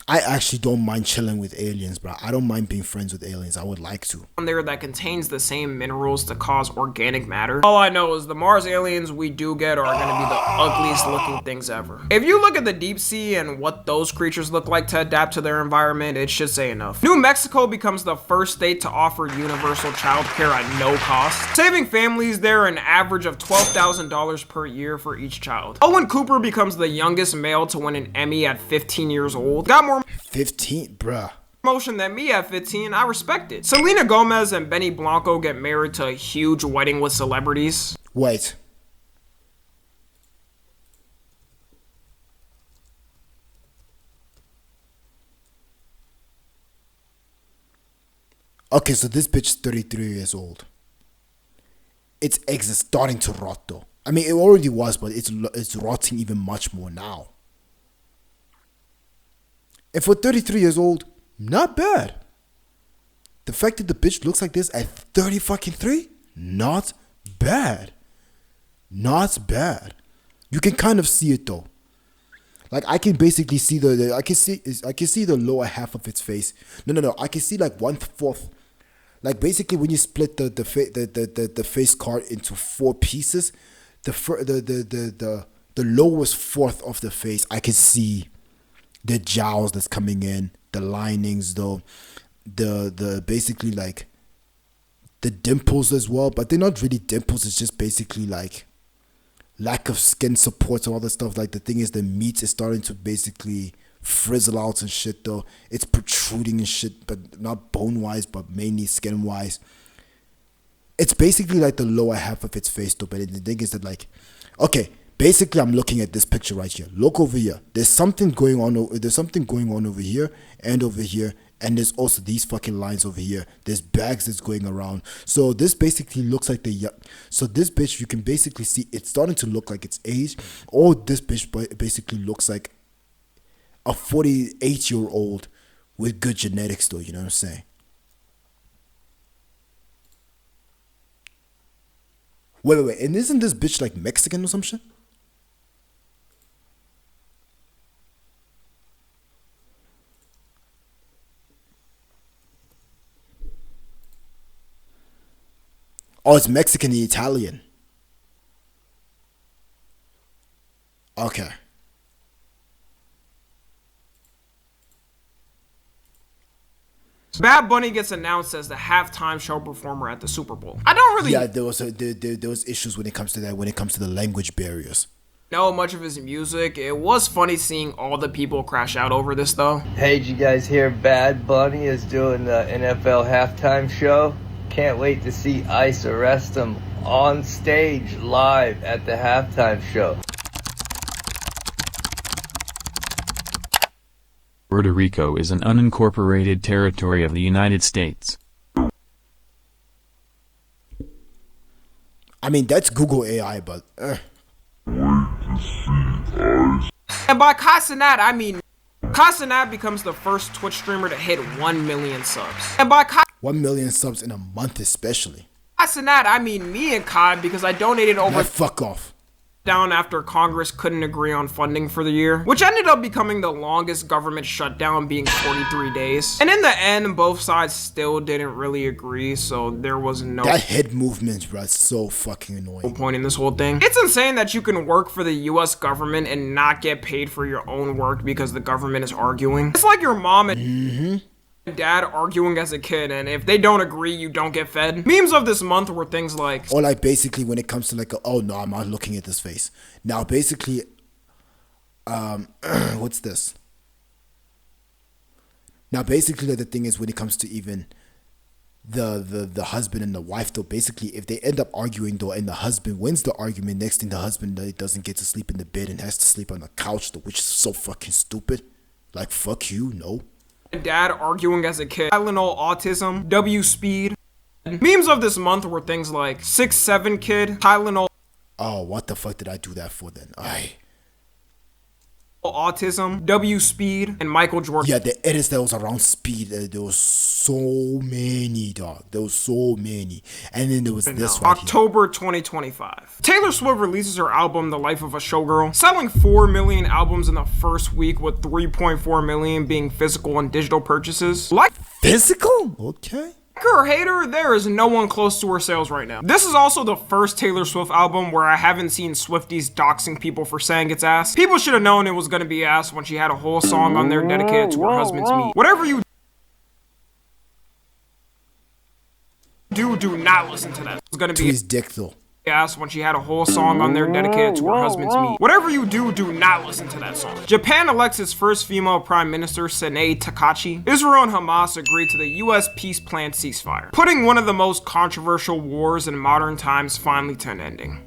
I actually don't mind chilling with aliens, bro. I don't mind being friends with aliens. I would like to. There that contains the same minerals to cause organic matter. All I know is the Mars aliens we do get are gonna be the ugliest looking things ever. If you look at the deep sea and what those creatures look like to adapt to their environment, it should say enough. New Mexico becomes the first state to offer universal child care at no cost, saving families there an average of $12,000 per year for each child. Owen Cooper becomes the youngest male to win an Emmy at 15 years old. Got more 15, bruh. Promotion than me at 15, I respect it. Selena Gomez and Benny Blanco get married to a huge wedding with celebrities. Wait. Okay, so this bitch is 33 years old. Its eggs is starting to rot though. I mean, it already was, but it's rotting even much more now. And for 33 years old, not bad. The fact that the bitch looks like this at 30 fucking 3, not bad. Not bad. You can kind of see it though. Like I can basically see I can see the lower half of its face. No. I can see like 1/4. Like basically when you split the face card into 4 pieces, the lowest fourth of the face I can see the jowls that's coming in, the linings though, the basically like the dimples as well, but they're not really dimples, it's just basically like lack of skin support and all that stuff. Like the thing is the meat is starting to basically frizzle outs and shit though. It's protruding and shit, but not bone wise, but mainly skin wise. It's basically like the lower half of its face though. But the thing is that, like, okay, basically I'm looking at this picture right here. Look over here. There's something going on. There's something going on over here and over here. And there's also these fucking lines over here. There's bags that's going around. So this basically looks like so this bitch, you can basically see it's starting to look like it's aged. Or this bitch basically looks like a 48-year-old with good genetics though, you know what I'm saying? Wait, and isn't this bitch like Mexican or some shit? Oh, it's Mexican and Italian. Okay. Bad Bunny gets announced as the halftime show performer at the Super Bowl. I don't really there was issues when it comes to that, when it comes to the language barriers. know much of his music. It was funny seeing all the people crash out over this though. Hey, did you guys hear Bad Bunny is doing the NFL halftime show? Can't wait to see ICE arrest him on stage live at the halftime show. Puerto Rico is an unincorporated territory of the United States. I mean, that's Google AI, but And by Casanat, I mean Casanat becomes the first Twitch streamer to hit 1 million subs. And by 1 million subs in a month especially. Casanat, I mean me and Kai, because I donated over fuck off. Down after Congress couldn't agree on funding for the year, which ended up becoming the longest government shutdown, being 43 days. And in the end, both sides still didn't really agree, so there was no that head movement, bro, is so fucking annoying. point in this whole thing. It's insane that you can work for the US government and not get paid for your own work because the government is arguing. It's like your mom and dad arguing as a kid, and if they don't agree, you don't get fed. Memes of this month were things like, or like basically when it comes to like, oh no, I'm not looking at this face. Now basically, what's this? Now basically the thing is when it comes to even the husband and the wife though, basically if they end up arguing though and the husband wins the argument, next thing the husband doesn't get to sleep in the bed and has to sleep on the couch though, which is so fucking stupid. Like, fuck you, no. Dad arguing as a kid, Tylenol autism, W speed. Memes of this month were things like 6'7" kid, Tylenol. Oh, what the fuck did I do that for then? Autism, W speed, and Michael Jordan. Yeah, the edits that was around speed, there was so many, dog. There was so many. And then there was this right October 2025. Taylor Swift releases her album, The Life of a Showgirl, selling 4 million albums in the first week, with 3.4 million being physical and digital purchases. Like physical? Okay. Her hater, there is no one close to her sales right now. This is also the first Taylor Swift album where I haven't seen Swifties doxing people for saying it's ass. People should have known it was gonna be ass when she had a whole song on there dedicated to her husband's meat. Whatever you do not listen to that. It's gonna be his dick though. Ass when she had a whole song on there dedicated to her husband's meat. Whatever you do not listen to that song. Japan elects its first female prime minister, Sanae Takachi. Israel and Hamas agreed to the US peace plan ceasefire, putting one of the most controversial wars in modern times finally to an ending.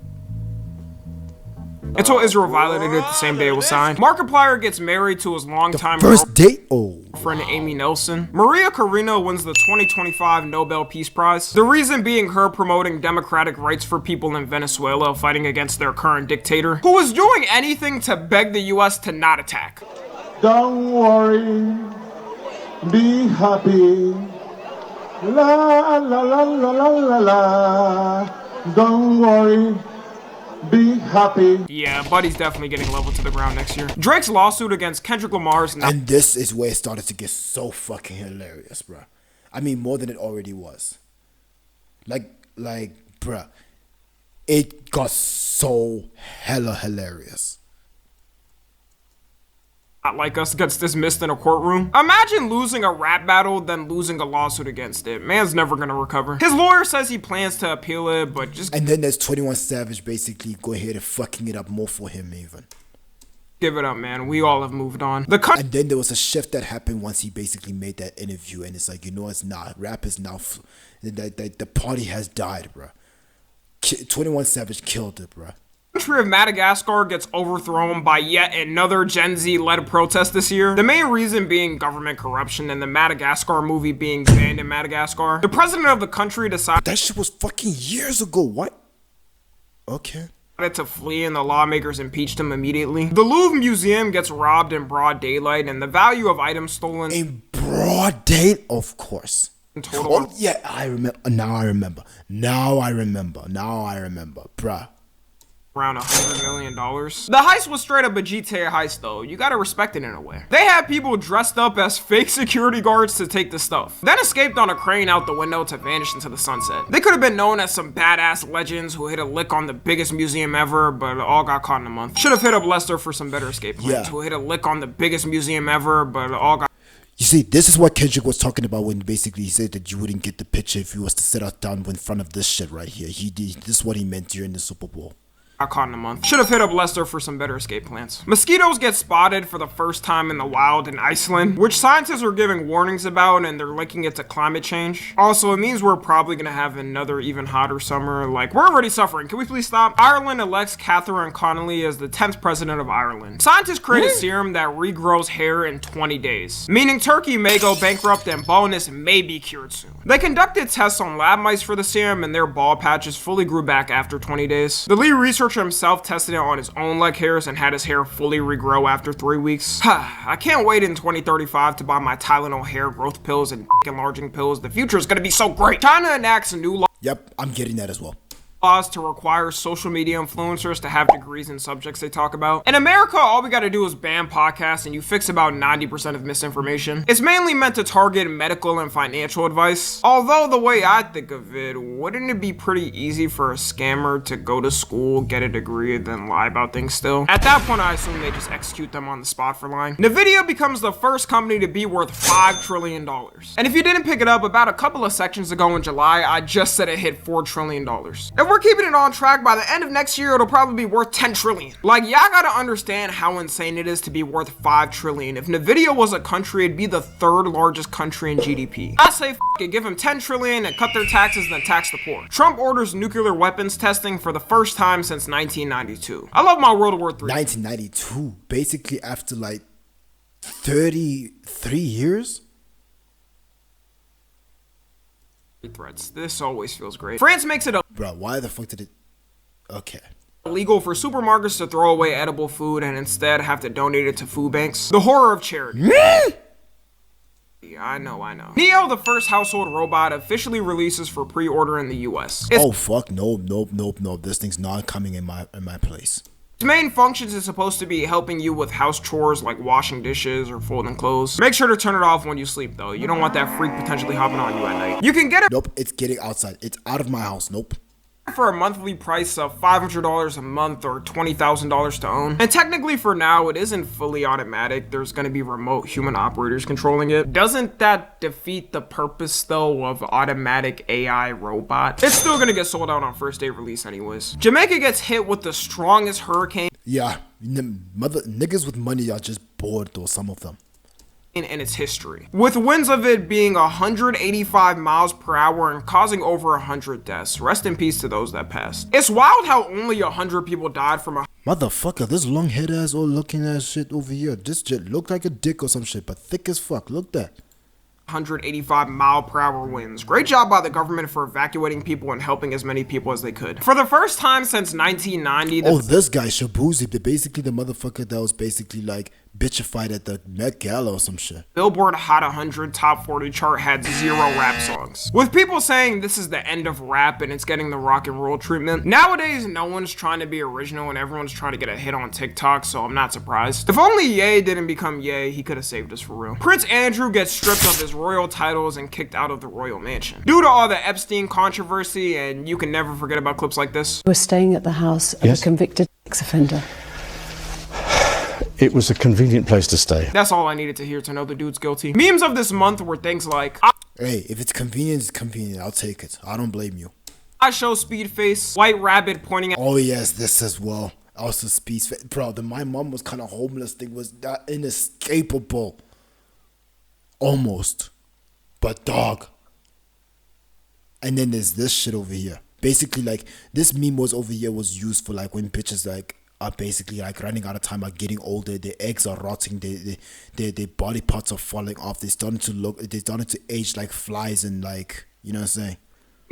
Until Israel violated it the same day it was signed. Markiplier gets married to his longtime first date? Friend Amy Nelson. Maria Carino wins the 2025 Nobel Peace Prize. The reason being her promoting democratic rights for people in Venezuela fighting against their current dictator, who was doing anything to beg the US to not attack. Don't worry, be happy. La la la la la la la. Don't worry. Be happy. Yeah, Buddy's definitely getting leveled to the ground next year. Drake's lawsuit against Kendrick Lamar's and this is where it started to get so fucking hilarious, bruh. I mean, more than it already was. Like, bruh. It got so hella hilarious. Like us gets dismissed in a courtroom. Imagine losing a rap battle, then losing a lawsuit against it. Man's never gonna recover. His lawyer says he plans to appeal it, but just... And then there's 21 Savage basically go ahead and fucking it up more for him even. Give it up, man. We all have moved on. And then there was a shift that happened once he basically made that interview, and it's like, you know, it's not. Rap is now. The party has died, bro. 21 Savage killed it, bro. The country of Madagascar gets overthrown by yet another Gen Z-led protest this year. The main reason being government corruption and the Madagascar movie being banned in Madagascar. The president of the country decided that shit was fucking years ago. What? Okay. To flee and the lawmakers impeached him immediately. The Louvre Museum gets robbed in broad daylight and the value of items stolen in broad daylight, of course. Total. Oh yeah, I remember. Now I remember, bruh. Around $100 million. The heist was straight up a GTA heist though. You gotta respect it in a way. They had people dressed up as fake security guards to take the stuff, then escaped on a crane out the window to vanish into the sunset. They could have been known as some badass legends who hit a lick on the biggest museum ever, but all got caught in a month. Should have hit up Lester for some better escape plans. Who hit a lick on the biggest museum ever, but all got. You see, this is what Kendrick was talking about when basically he said that you wouldn't get the picture if you was to sit out down in front of this shit right here. This is what he meant during the Super Bowl. Got caught in a month. Should have hit up Lester for some better escape plans. Mosquitoes get spotted for the first time in the wild in Iceland, which scientists are giving warnings about, and they're linking it to climate change. Also, it means we're probably gonna have another even hotter summer. Like, we're already suffering. Can we please stop? Ireland elects Catherine Connolly as the 10th president of Ireland. Scientists create a serum that regrows hair in 20 days, meaning Turkey may go bankrupt and baldness may be cured soon. They conducted tests on lab mice for the serum, and their bald patches fully grew back after 20 days. The lead researcher himself tested it on his own leg hairs and had his hair fully regrow after 3 weeks. I can't wait in 2035 to buy my Tylenol hair growth pills and enlarging pills. The future is gonna be so great. China enacts a new law. Yep, I'm getting that as well. Laws to require social media influencers to have degrees in subjects they talk about. In America, all we gotta do is ban podcasts and you fix about 90% of misinformation. It's mainly meant to target medical and financial advice. Although the way I think of it, wouldn't it be pretty easy for a scammer to go to school, get a degree, and then lie about things still? At that point, I assume they just execute them on the spot for lying. NVIDIA becomes the first company to be worth $5 trillion. And if you didn't pick it up, about a couple of sections ago in July, I just said it hit $4 trillion. If we're keeping it on track, by the end of next year, it'll probably be worth 10 trillion. Like, y'all gotta understand how insane it is to be worth 5 trillion. If NVIDIA was a country, it'd be the 3rd largest country in GDP. I say f it, give them 10 trillion and cut their taxes and then tax the poor. Trump orders nuclear weapons testing for the first time since 1992. I love my World War III. 1992, basically after like 33 years? Threats. This always feels great. France makes it Bro, why the fuck did it? Okay. Illegal for supermarkets to throw away edible food and instead have to donate it to food banks. The horror of charity. Yeah, I know. Neo, the first household robot, officially releases for pre-order in the US. Oh fuck, nope. This thing's not coming in my place. Its main functions is supposed to be helping you with house chores like washing dishes or folding clothes. Make sure to turn it off when you sleep though. You don't want that freak potentially hopping on you at night. You can get it. Nope, it's getting outside. It's out of my house. Nope. For a monthly price of $500 a month or $20,000 to own. And technically for now, it isn't fully automatic. There's gonna be remote human operators controlling it. Doesn't that defeat the purpose though of automatic AI robot? It's still gonna get sold out on first day release anyways. Jamaica gets hit with the strongest hurricane. Yeah, niggas with money are just bored though, some of them. In its history, with winds of it being 185 miles per hour and causing over 100 deaths. Rest in peace to those that passed. It's wild how only 100 people died from a motherfucker. This long head ass old looking ass shit over here. This shit looked like a dick or some shit, but thick as fuck. Look that. 185 mile per hour winds. Great job by the government for evacuating people and helping as many people as they could. For the first time since 1990. Oh, this guy Shabuzi, basically the motherfucker that was basically like bitchified at the Met Gala or some shit. Billboard Hot 100 Top 40 chart had 0 rap songs, with people saying this is the end of rap and it's getting the rock and roll treatment. Nowadays, no one's trying to be original and everyone's trying to get a hit on TikTok, so I'm not surprised. If only Ye didn't become Ye, he could have saved us for real. Prince Andrew gets stripped of his royal titles and kicked out of the royal mansion due to all the Epstein controversy, and you can never forget about clips like this. We're staying at the house of a convicted sex offender. It was a convenient place to stay. That's all I needed to hear to know the dude's guilty. Memes of this month were things like, hey, if it's convenient, it's convenient. I'll take it. I don't blame you. I show speed face, white rabbit pointing at. Oh yes, this as well. Also speaks, bro. My mom was kind of homeless thing was that inescapable, almost, but dog. And then there's this shit over here. Basically, like this meme was over here was used for like when bitches like are basically like running out of time, are getting older, their eggs are rotting, their body parts are falling off. They're starting to age like flies and like, you know what I'm saying?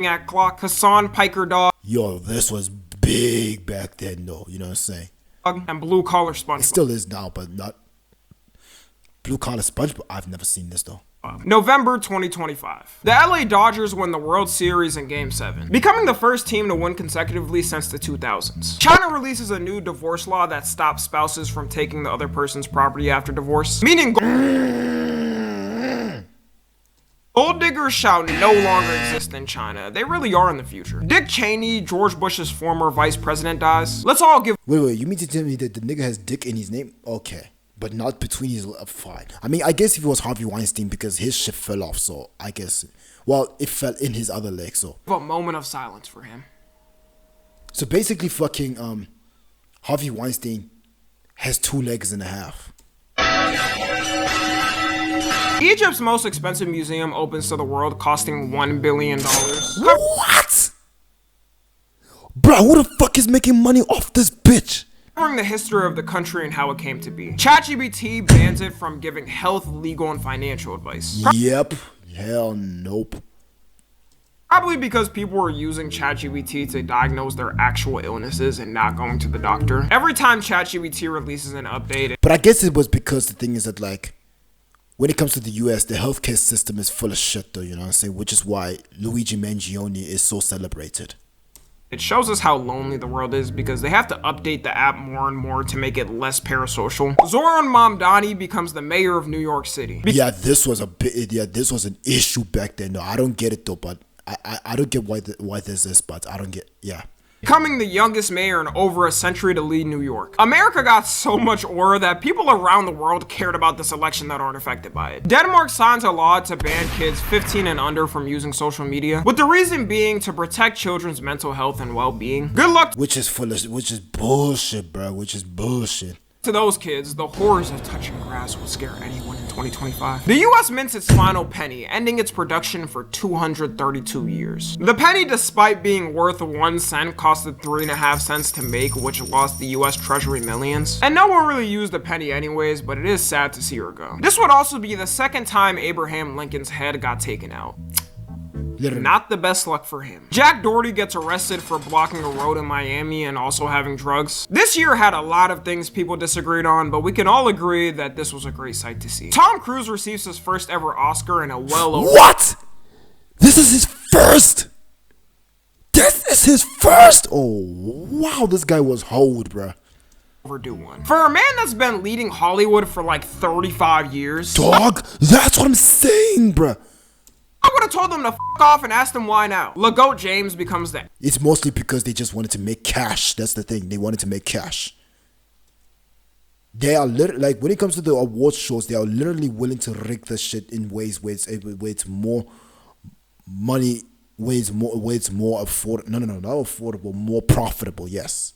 At clock, Hassan Piker dog. Yo, this was big back then though, you know what I'm saying? And blue collar SpongeBob. It still is now, but not blue collar SpongeBob. I've never seen this though. November 2025. The LA Dodgers win the World Series in Game 7, becoming the first team to win consecutively since the 2000s. China releases a new divorce law that stops spouses from taking the other person's property after divorce, meaning gold diggers shall no longer exist in China. They really are in the future. Dick Cheney, George Bush's former vice president, dies. Let's all give— Wait, you mean to tell me that the nigga has dick in his name? Okay. But not between his fine. I mean, I guess if it was Harvey Weinstein because his shit fell off, so I guess, well, it fell in his other leg, so. A moment of silence for him. So basically fucking Harvey Weinstein has 2 legs and a half. Egypt's most expensive museum opens to the world, costing $1 billion. What? Bro, who the fuck is making money off this bitch? Covering the history of the country and how it came to be. ChatGPT bans it from giving health, legal, and financial advice. Yep. Hell nope. Probably because people were using ChatGPT to diagnose their actual illnesses and not going to the doctor. Every time ChatGPT releases an update— But I guess it was because the thing is that like, when it comes to the US, the healthcare system is full of shit though, you know what I'm saying? Which is why Luigi Mangione is so celebrated. It shows us how lonely the world is because they have to update the app more and more to make it less parasocial. Zoran Mamdani becomes the mayor of New York City. Yeah, this was an issue back then. No, I don't get it though, but I don't get why there's this, but I don't get, yeah. Becoming the youngest mayor in over a century to lead New York. America got so much aura that people around the world cared about this election that aren't affected by it. Denmark signs a law to ban kids 15 and under from using social media, with the reason being to protect children's mental health and well-being. Good luck— Which is bullshit, bro, which is bullshit. To those kids, the horrors of touching grass would scare anyone in 2025. The US mints its final penny, ending its production for 232 years. The penny, despite being worth 1 cent, costed 3.5 cents to make, which lost the US Treasury millions. And no one really used the penny anyways, but it is sad to see her go. This would also be the second time Abraham Lincoln's head got taken out. Literally. Not the best luck for him. Jack Doherty gets arrested for blocking a road in Miami and also having drugs. This year had a lot of things people disagreed on, but we can all agree that this was a great sight to see. Tom Cruise receives his first ever Oscar in a What? This is his first? This is his first? Oh, wow, this guy was hold, bruh. Overdue one. For a man that's been leading Hollywood for like 35 years. Dog, that's what I'm saying, bruh. I would have told them to f off and asked them why now. LeGoat James becomes the— It's mostly because they just wanted to make cash. That's the thing. They wanted to make cash. They are literally, like, when it comes to the award shows, they are literally willing to rig the shit in ways where it's more money, where it's more affordable. No, not affordable, more profitable, yes.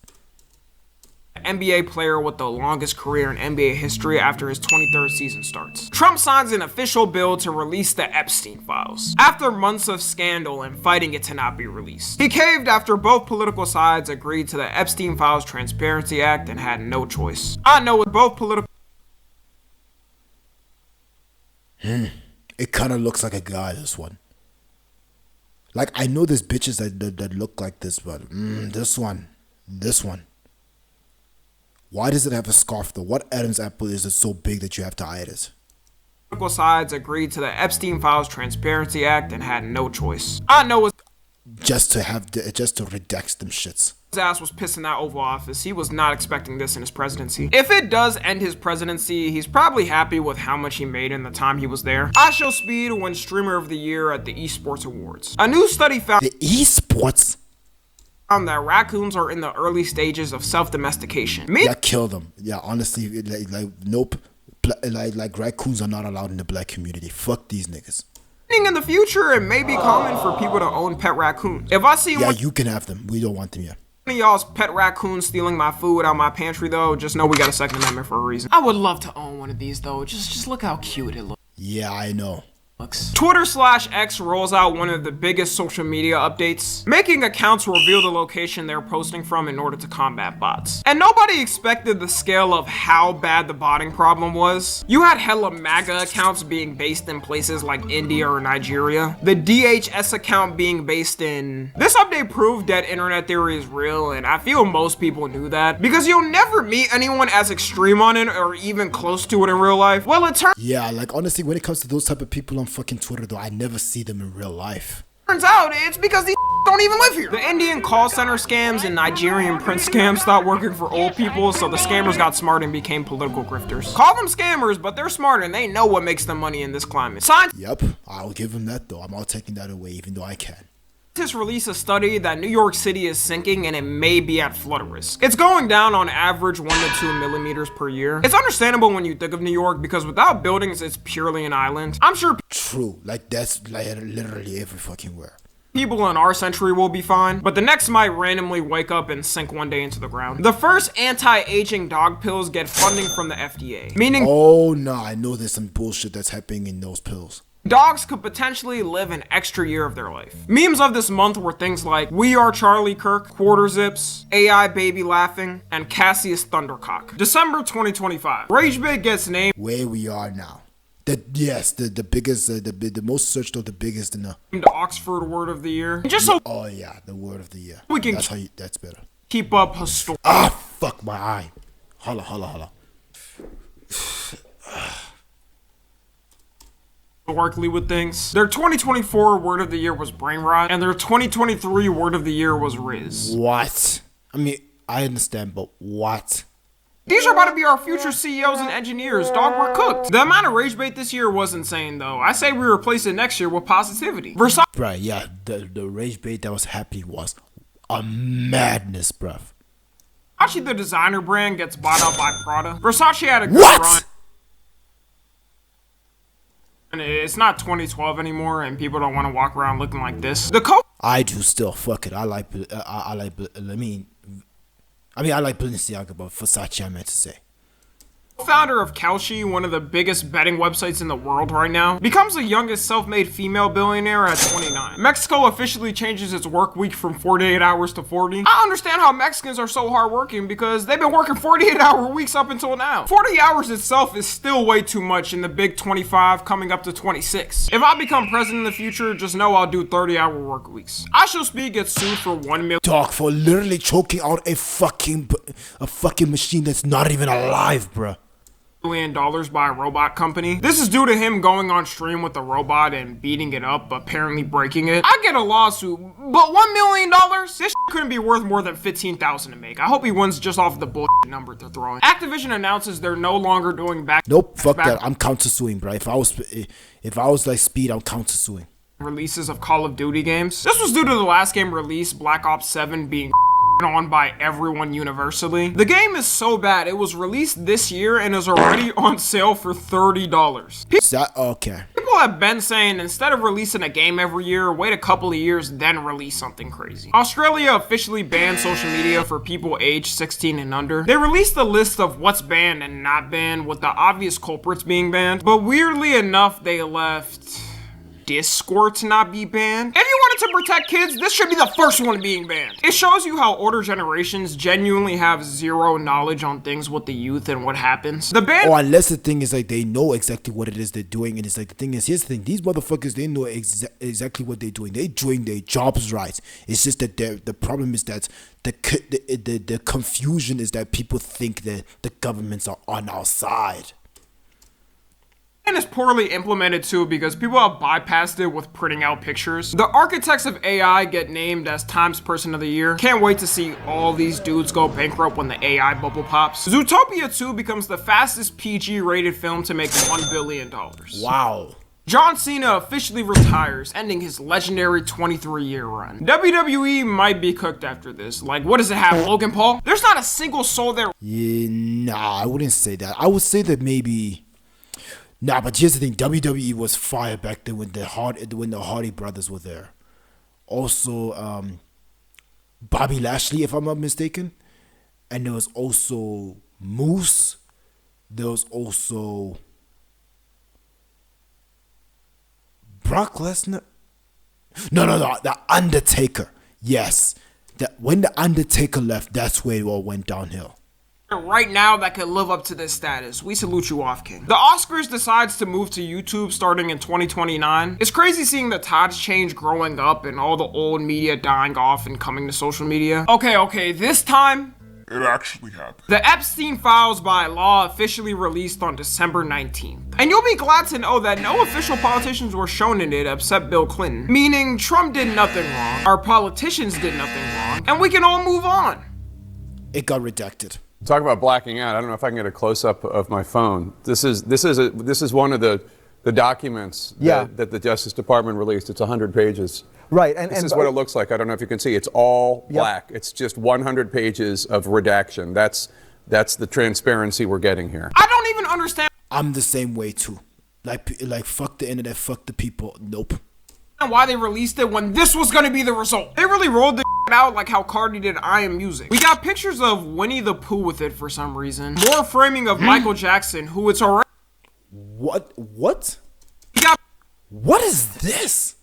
NBA player with the longest career in NBA history after his 23rd season starts. Trump signs an official bill to release the Epstein files after months of scandal and fighting it to not be released. He caved after both political sides agreed to the Epstein Files Transparency Act and had no choice. I know with both political— It kind of looks like a guy, this one. Like, I know there's bitches that look like this, but this one. Why does it have a scarf though? What Adam's apple is it so big that you have to hide it? Political sides agreed to the Epstein Files Transparency Act and had no choice. I know his— Just to redact them shits. His ass was pissed in that Oval Office. He was not expecting this in his presidency. If it does end his presidency, he's probably happy with how much he made in the time he was there. I Show Speed won Streamer of the Year at the Esports Awards. A new study found— The esports? That raccoons are in the early stages of self-domestication. Yeah, kill them. Yeah, honestly, nope. Like raccoons are not allowed in the black community. Fuck these niggas. In the future, it may be common for people to own pet raccoons. If I see one— you can have them. We don't want them yet. y'all's pet raccoon stealing my food out my pantry though, just know we got a Second Amendment for a reason. I would love to own one of these though. Just look how cute it looks. Yeah, I know. Twitter/X rolls out one of the biggest social media updates, making accounts reveal the location they're posting from in order to combat bots. And nobody expected the scale of how bad the botting problem was. You had hella MAGA accounts being based in places like India or Nigeria, the DHS account being based in... This update proved that internet theory is real, and I feel most people knew that, because you'll never meet anyone as extreme on it or even close to it in real life. Well, it turns... Yeah, like honestly, when it comes to those type of people on fucking Twitter though, I never see them in real life. Turns out it's because these don't even live here. The Indian call center scams and Nigerian print scams stopped working for old people, so the scammers got smart and became political grifters. Call them scammers, but they're smart and they know what makes them money in this climate. Yep, I'll give them that though. I'm not taking that away, even though I can. Scientists released a study that New York City is sinking and it may be at flood risk. It's going down on average 1 to 2 millimeters per year. It's understandable when you think of New York because without buildings, it's purely an island. I'm sure true, like that's like literally every fucking where. People in our century will be fine, but the next might randomly wake up and sink one day into the ground. The first anti-aging dog pills get funding from the FDA, meaning oh no, I know there's some bullshit that's happening in those pills. Dogs could potentially live an extra year of their life. Memes of this month were things like We Are Charlie Kirk, Quarter Zips, AI Baby Laughing, and Cassius Thundercock. December 2025. RageBait gets named where we are now. The biggest, the most searched or the biggest in the Oxford Word of the Year. Just so oh yeah, the Word of the Year. We can that's better. Keep up historic. Ah fuck my eye. Holla. Historically with things. Their 2024 Word of the Year was Brain Rot, and their 2023 Word of the Year was Riz. What? I mean, I understand, but what? These are about to be our future CEOs and engineers, dog, we're cooked. The amount of rage bait this year was insane though. I say we replace it next year with positivity. Right, yeah, the rage bait that was happening was a madness, bruv. Versace, the designer brand, gets bought out by Prada. Versace had a good run. And it's not 2012 anymore, and people don't want to walk around looking like this. I do still. Fuck it. I like Balenciaga, but Versace I meant to say. Founder of Kalshi, one of the biggest betting websites in the world right now, becomes the youngest self-made female billionaire at 29. Mexico officially changes its work week from 48 hours to 40. I understand how Mexicans are so hardworking because they've been working 48-hour weeks up until now. 40 hours itself is still way too much in the big 25 coming up to 26. If I become president in the future, just know I'll do 30-hour work weeks. I Shall Speed gets sued for $1 million. Dog, for literally choking out a fucking machine that's not even alive, bruh. $1 million by a robot company. This is due to him going on stream with the robot and beating it up, apparently breaking it. I get a lawsuit, but $1 million? This couldn't be worth more than $15,000 to make. I hope he wins just off the bullshit number they're throwing. Activision announces they're no longer doing Nope, fuck that. I'm countersuing, bro. If I was like Speed, I'm countersuing. Releases of Call of Duty games. This was due to the last game release, Black Ops 7, being on by everyone universally. The game is so bad, it was released this year and is already on sale for $30. Okay. People have been saying instead of releasing a game every year, wait a couple of years, then release something crazy. Australia officially banned social media for people aged 16 and under. They released a list of what's banned and not banned, with the obvious culprits being banned, but weirdly enough, they left Discord to not be banned. If you wanted to protect kids, this should be the first one being banned. It shows you how older generations genuinely have zero knowledge on things with the youth and what happens. The ban— Oh, unless the thing is like they know exactly what it is they're doing, and it's like the thing is, here's the thing: these motherfuckers, they know exactly what they're doing. They're doing their jobs right. It's just that the problem is that the confusion is that people think that the governments are on our side. And it's poorly implemented too because people have bypassed it with printing out pictures. The architects of AI get named as Times Person of the Year. Can't wait to see all these dudes go bankrupt when the AI bubble pops. Zootopia 2 becomes the fastest PG rated film to make $1 billion. Wow. John Cena officially retires, ending his legendary 23-year run. WWE might be cooked after this. Like, what does it have, Logan Paul? There's not a single soul there. Yeah, nah, I wouldn't say that. I would say that maybe... Nah, but here's the thing: WWE was fire back then when the Hardy brothers were there. Also, Bobby Lashley, if I'm not mistaken. And there was also Moose. There was also Brock Lesnar. No, the Undertaker. Yes. When the Undertaker left, that's where it all went downhill. Right now that could live up to this status. We salute you off, King. The Oscars decides to move to YouTube starting in 2029. It's crazy seeing the tides change growing up and all the old media dying off and coming to social media. Okay, this time it actually happened. The Epstein Files by law officially released on December 19th. And you'll be glad to know that no official politicians were shown in it except Bill Clinton. Meaning Trump did nothing wrong, our politicians did nothing wrong, and we can all move on. It got redacted. Talk about blacking out. I don't know if I can get a close-up of my phone. This is one of the documents that the Justice Department released. It's 100 pages. Right, this is what it looks like. I don't know if you can see. It's all black. It's just 100 pages of redaction. That's the transparency we're getting here. I don't even understand. I'm the same way too. Like fuck the internet, fuck the people. Nope. Why they released it when this was gonna be the result. They really rolled the out like how Cardi did I Am Music. We got pictures of Winnie the Pooh with it for some reason. More framing of Michael Jackson, who it's already. What? We got what is this?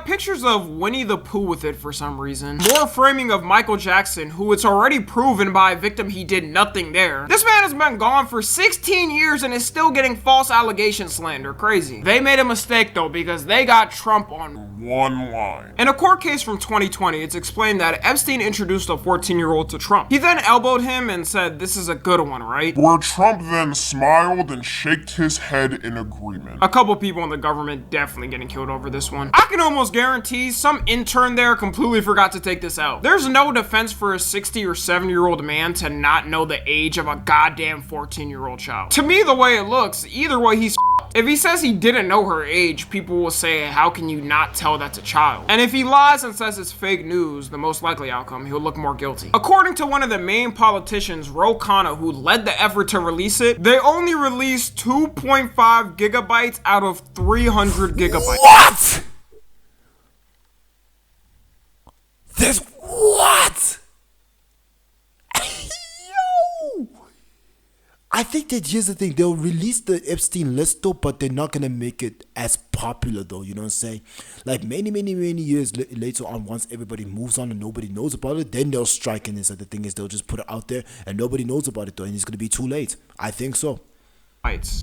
Pictures of Winnie the Pooh with it for some reason. More framing of Michael Jackson, who it's already proven by a victim he did nothing there. This man has been gone for 16 years and is still getting false allegation slander. Crazy. They made a mistake though because they got Trump on one line. In a court case from 2020, it's explained that Epstein introduced a 14-year-old to Trump. He then elbowed him and said, "This is a good one, right?" Where Trump then smiled and shaked his head in agreement. A couple people in the government definitely getting killed over this one. I can almost guarantee some intern there completely forgot to take this out. There's no defense for a 60 or 70-year-old man to not know the age of a goddamn 14-year-old child. To me, the way it looks, either way he's if he says he didn't know her age, people will say, how can you not tell that's a child? And if he lies and says it's fake news, the most likely outcome, he'll look more guilty. According to one of the main politicians, Ro Khanna, who led the effort to release it, they only released 2.5 gigabytes out of 300 gigabytes. What? This what? Yo! I think that here's the thing, they'll release the Epstein list though, but they're not gonna make it as popular though, you know what I'm saying? Like many years later on, once everybody moves on and nobody knows about it, then they'll strike and the thing is they'll just put it out there and nobody knows about it though, and it's gonna be too late. I think so.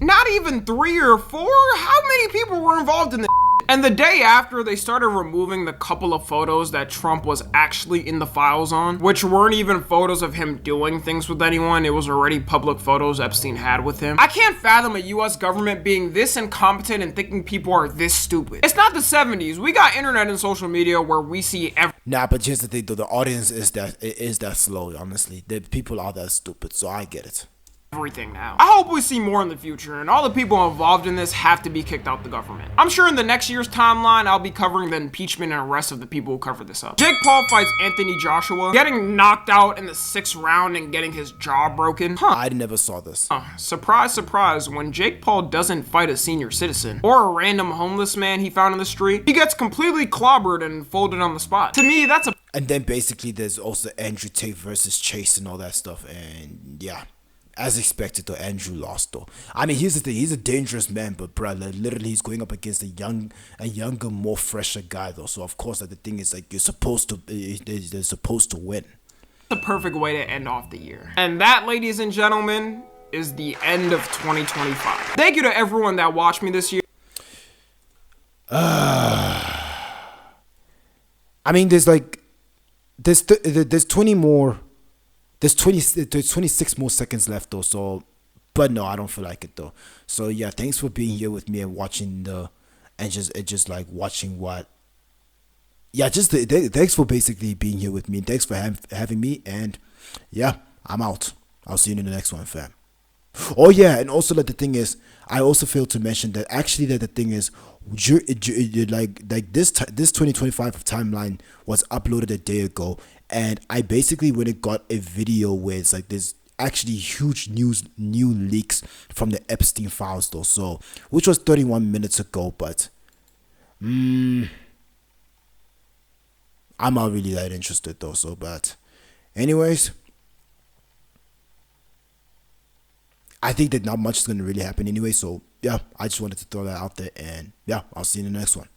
Not even 3 or 4? How many people were involved in this? And the day after, they started removing the couple of photos that Trump was actually in the files on, which weren't even photos of him doing things with anyone. It was already public photos Epstein had with him. I can't fathom a US government being this incompetent and thinking people are this stupid. It's not the 70s. We got internet and social media where we see Nah, but here's the thing though, the audience is that slow, honestly. The people are that stupid, so I get it. Everything now. I hope we see more in the future, and all the people involved in this have to be kicked out the government. I'm sure in the next year's timeline, I'll be covering the impeachment and arrest of the people who covered this up. Jake Paul fights Anthony Joshua, getting knocked out in the 6th round and getting his jaw broken. I never saw this. Surprise, surprise, when Jake Paul doesn't fight a senior citizen or a random homeless man he found in the street, he gets completely clobbered and folded on the spot. To me, that's a... And then basically there's also Andrew Tate versus Chase and all that stuff, and yeah. As expected though, Andrew lost though. I mean, here's the thing, he's a dangerous man, but bro, literally he's going up against a younger, more fresher guy though. So of course, like, the thing is, like, they're supposed to win. The perfect way to end off the year. And that, ladies and gentlemen, is the end of 2025. Thank you to everyone that watched me this year. I mean, there's 20 more. There's 26 more seconds left though, so, but no, I don't feel like it though. So yeah, thanks for being here with me and watching just like watching what. Yeah, thanks for basically being here with me. Thanks for having me, and yeah, I'm out. I'll see you in the next one, fam. Oh yeah, and also like the thing is, I also failed to mention that actually that the thing is, like this 2025 timeline was uploaded a day ago, and I basically went and got a video where it's like there's actually huge new leaks from the Epstein files though, so which was 31 minutes ago, but I I'm not really that interested though. So, but anyways, I think that not much is gonna really happen anyway. So yeah, I just wanted to throw that out there, and yeah, I'll see you in the next one.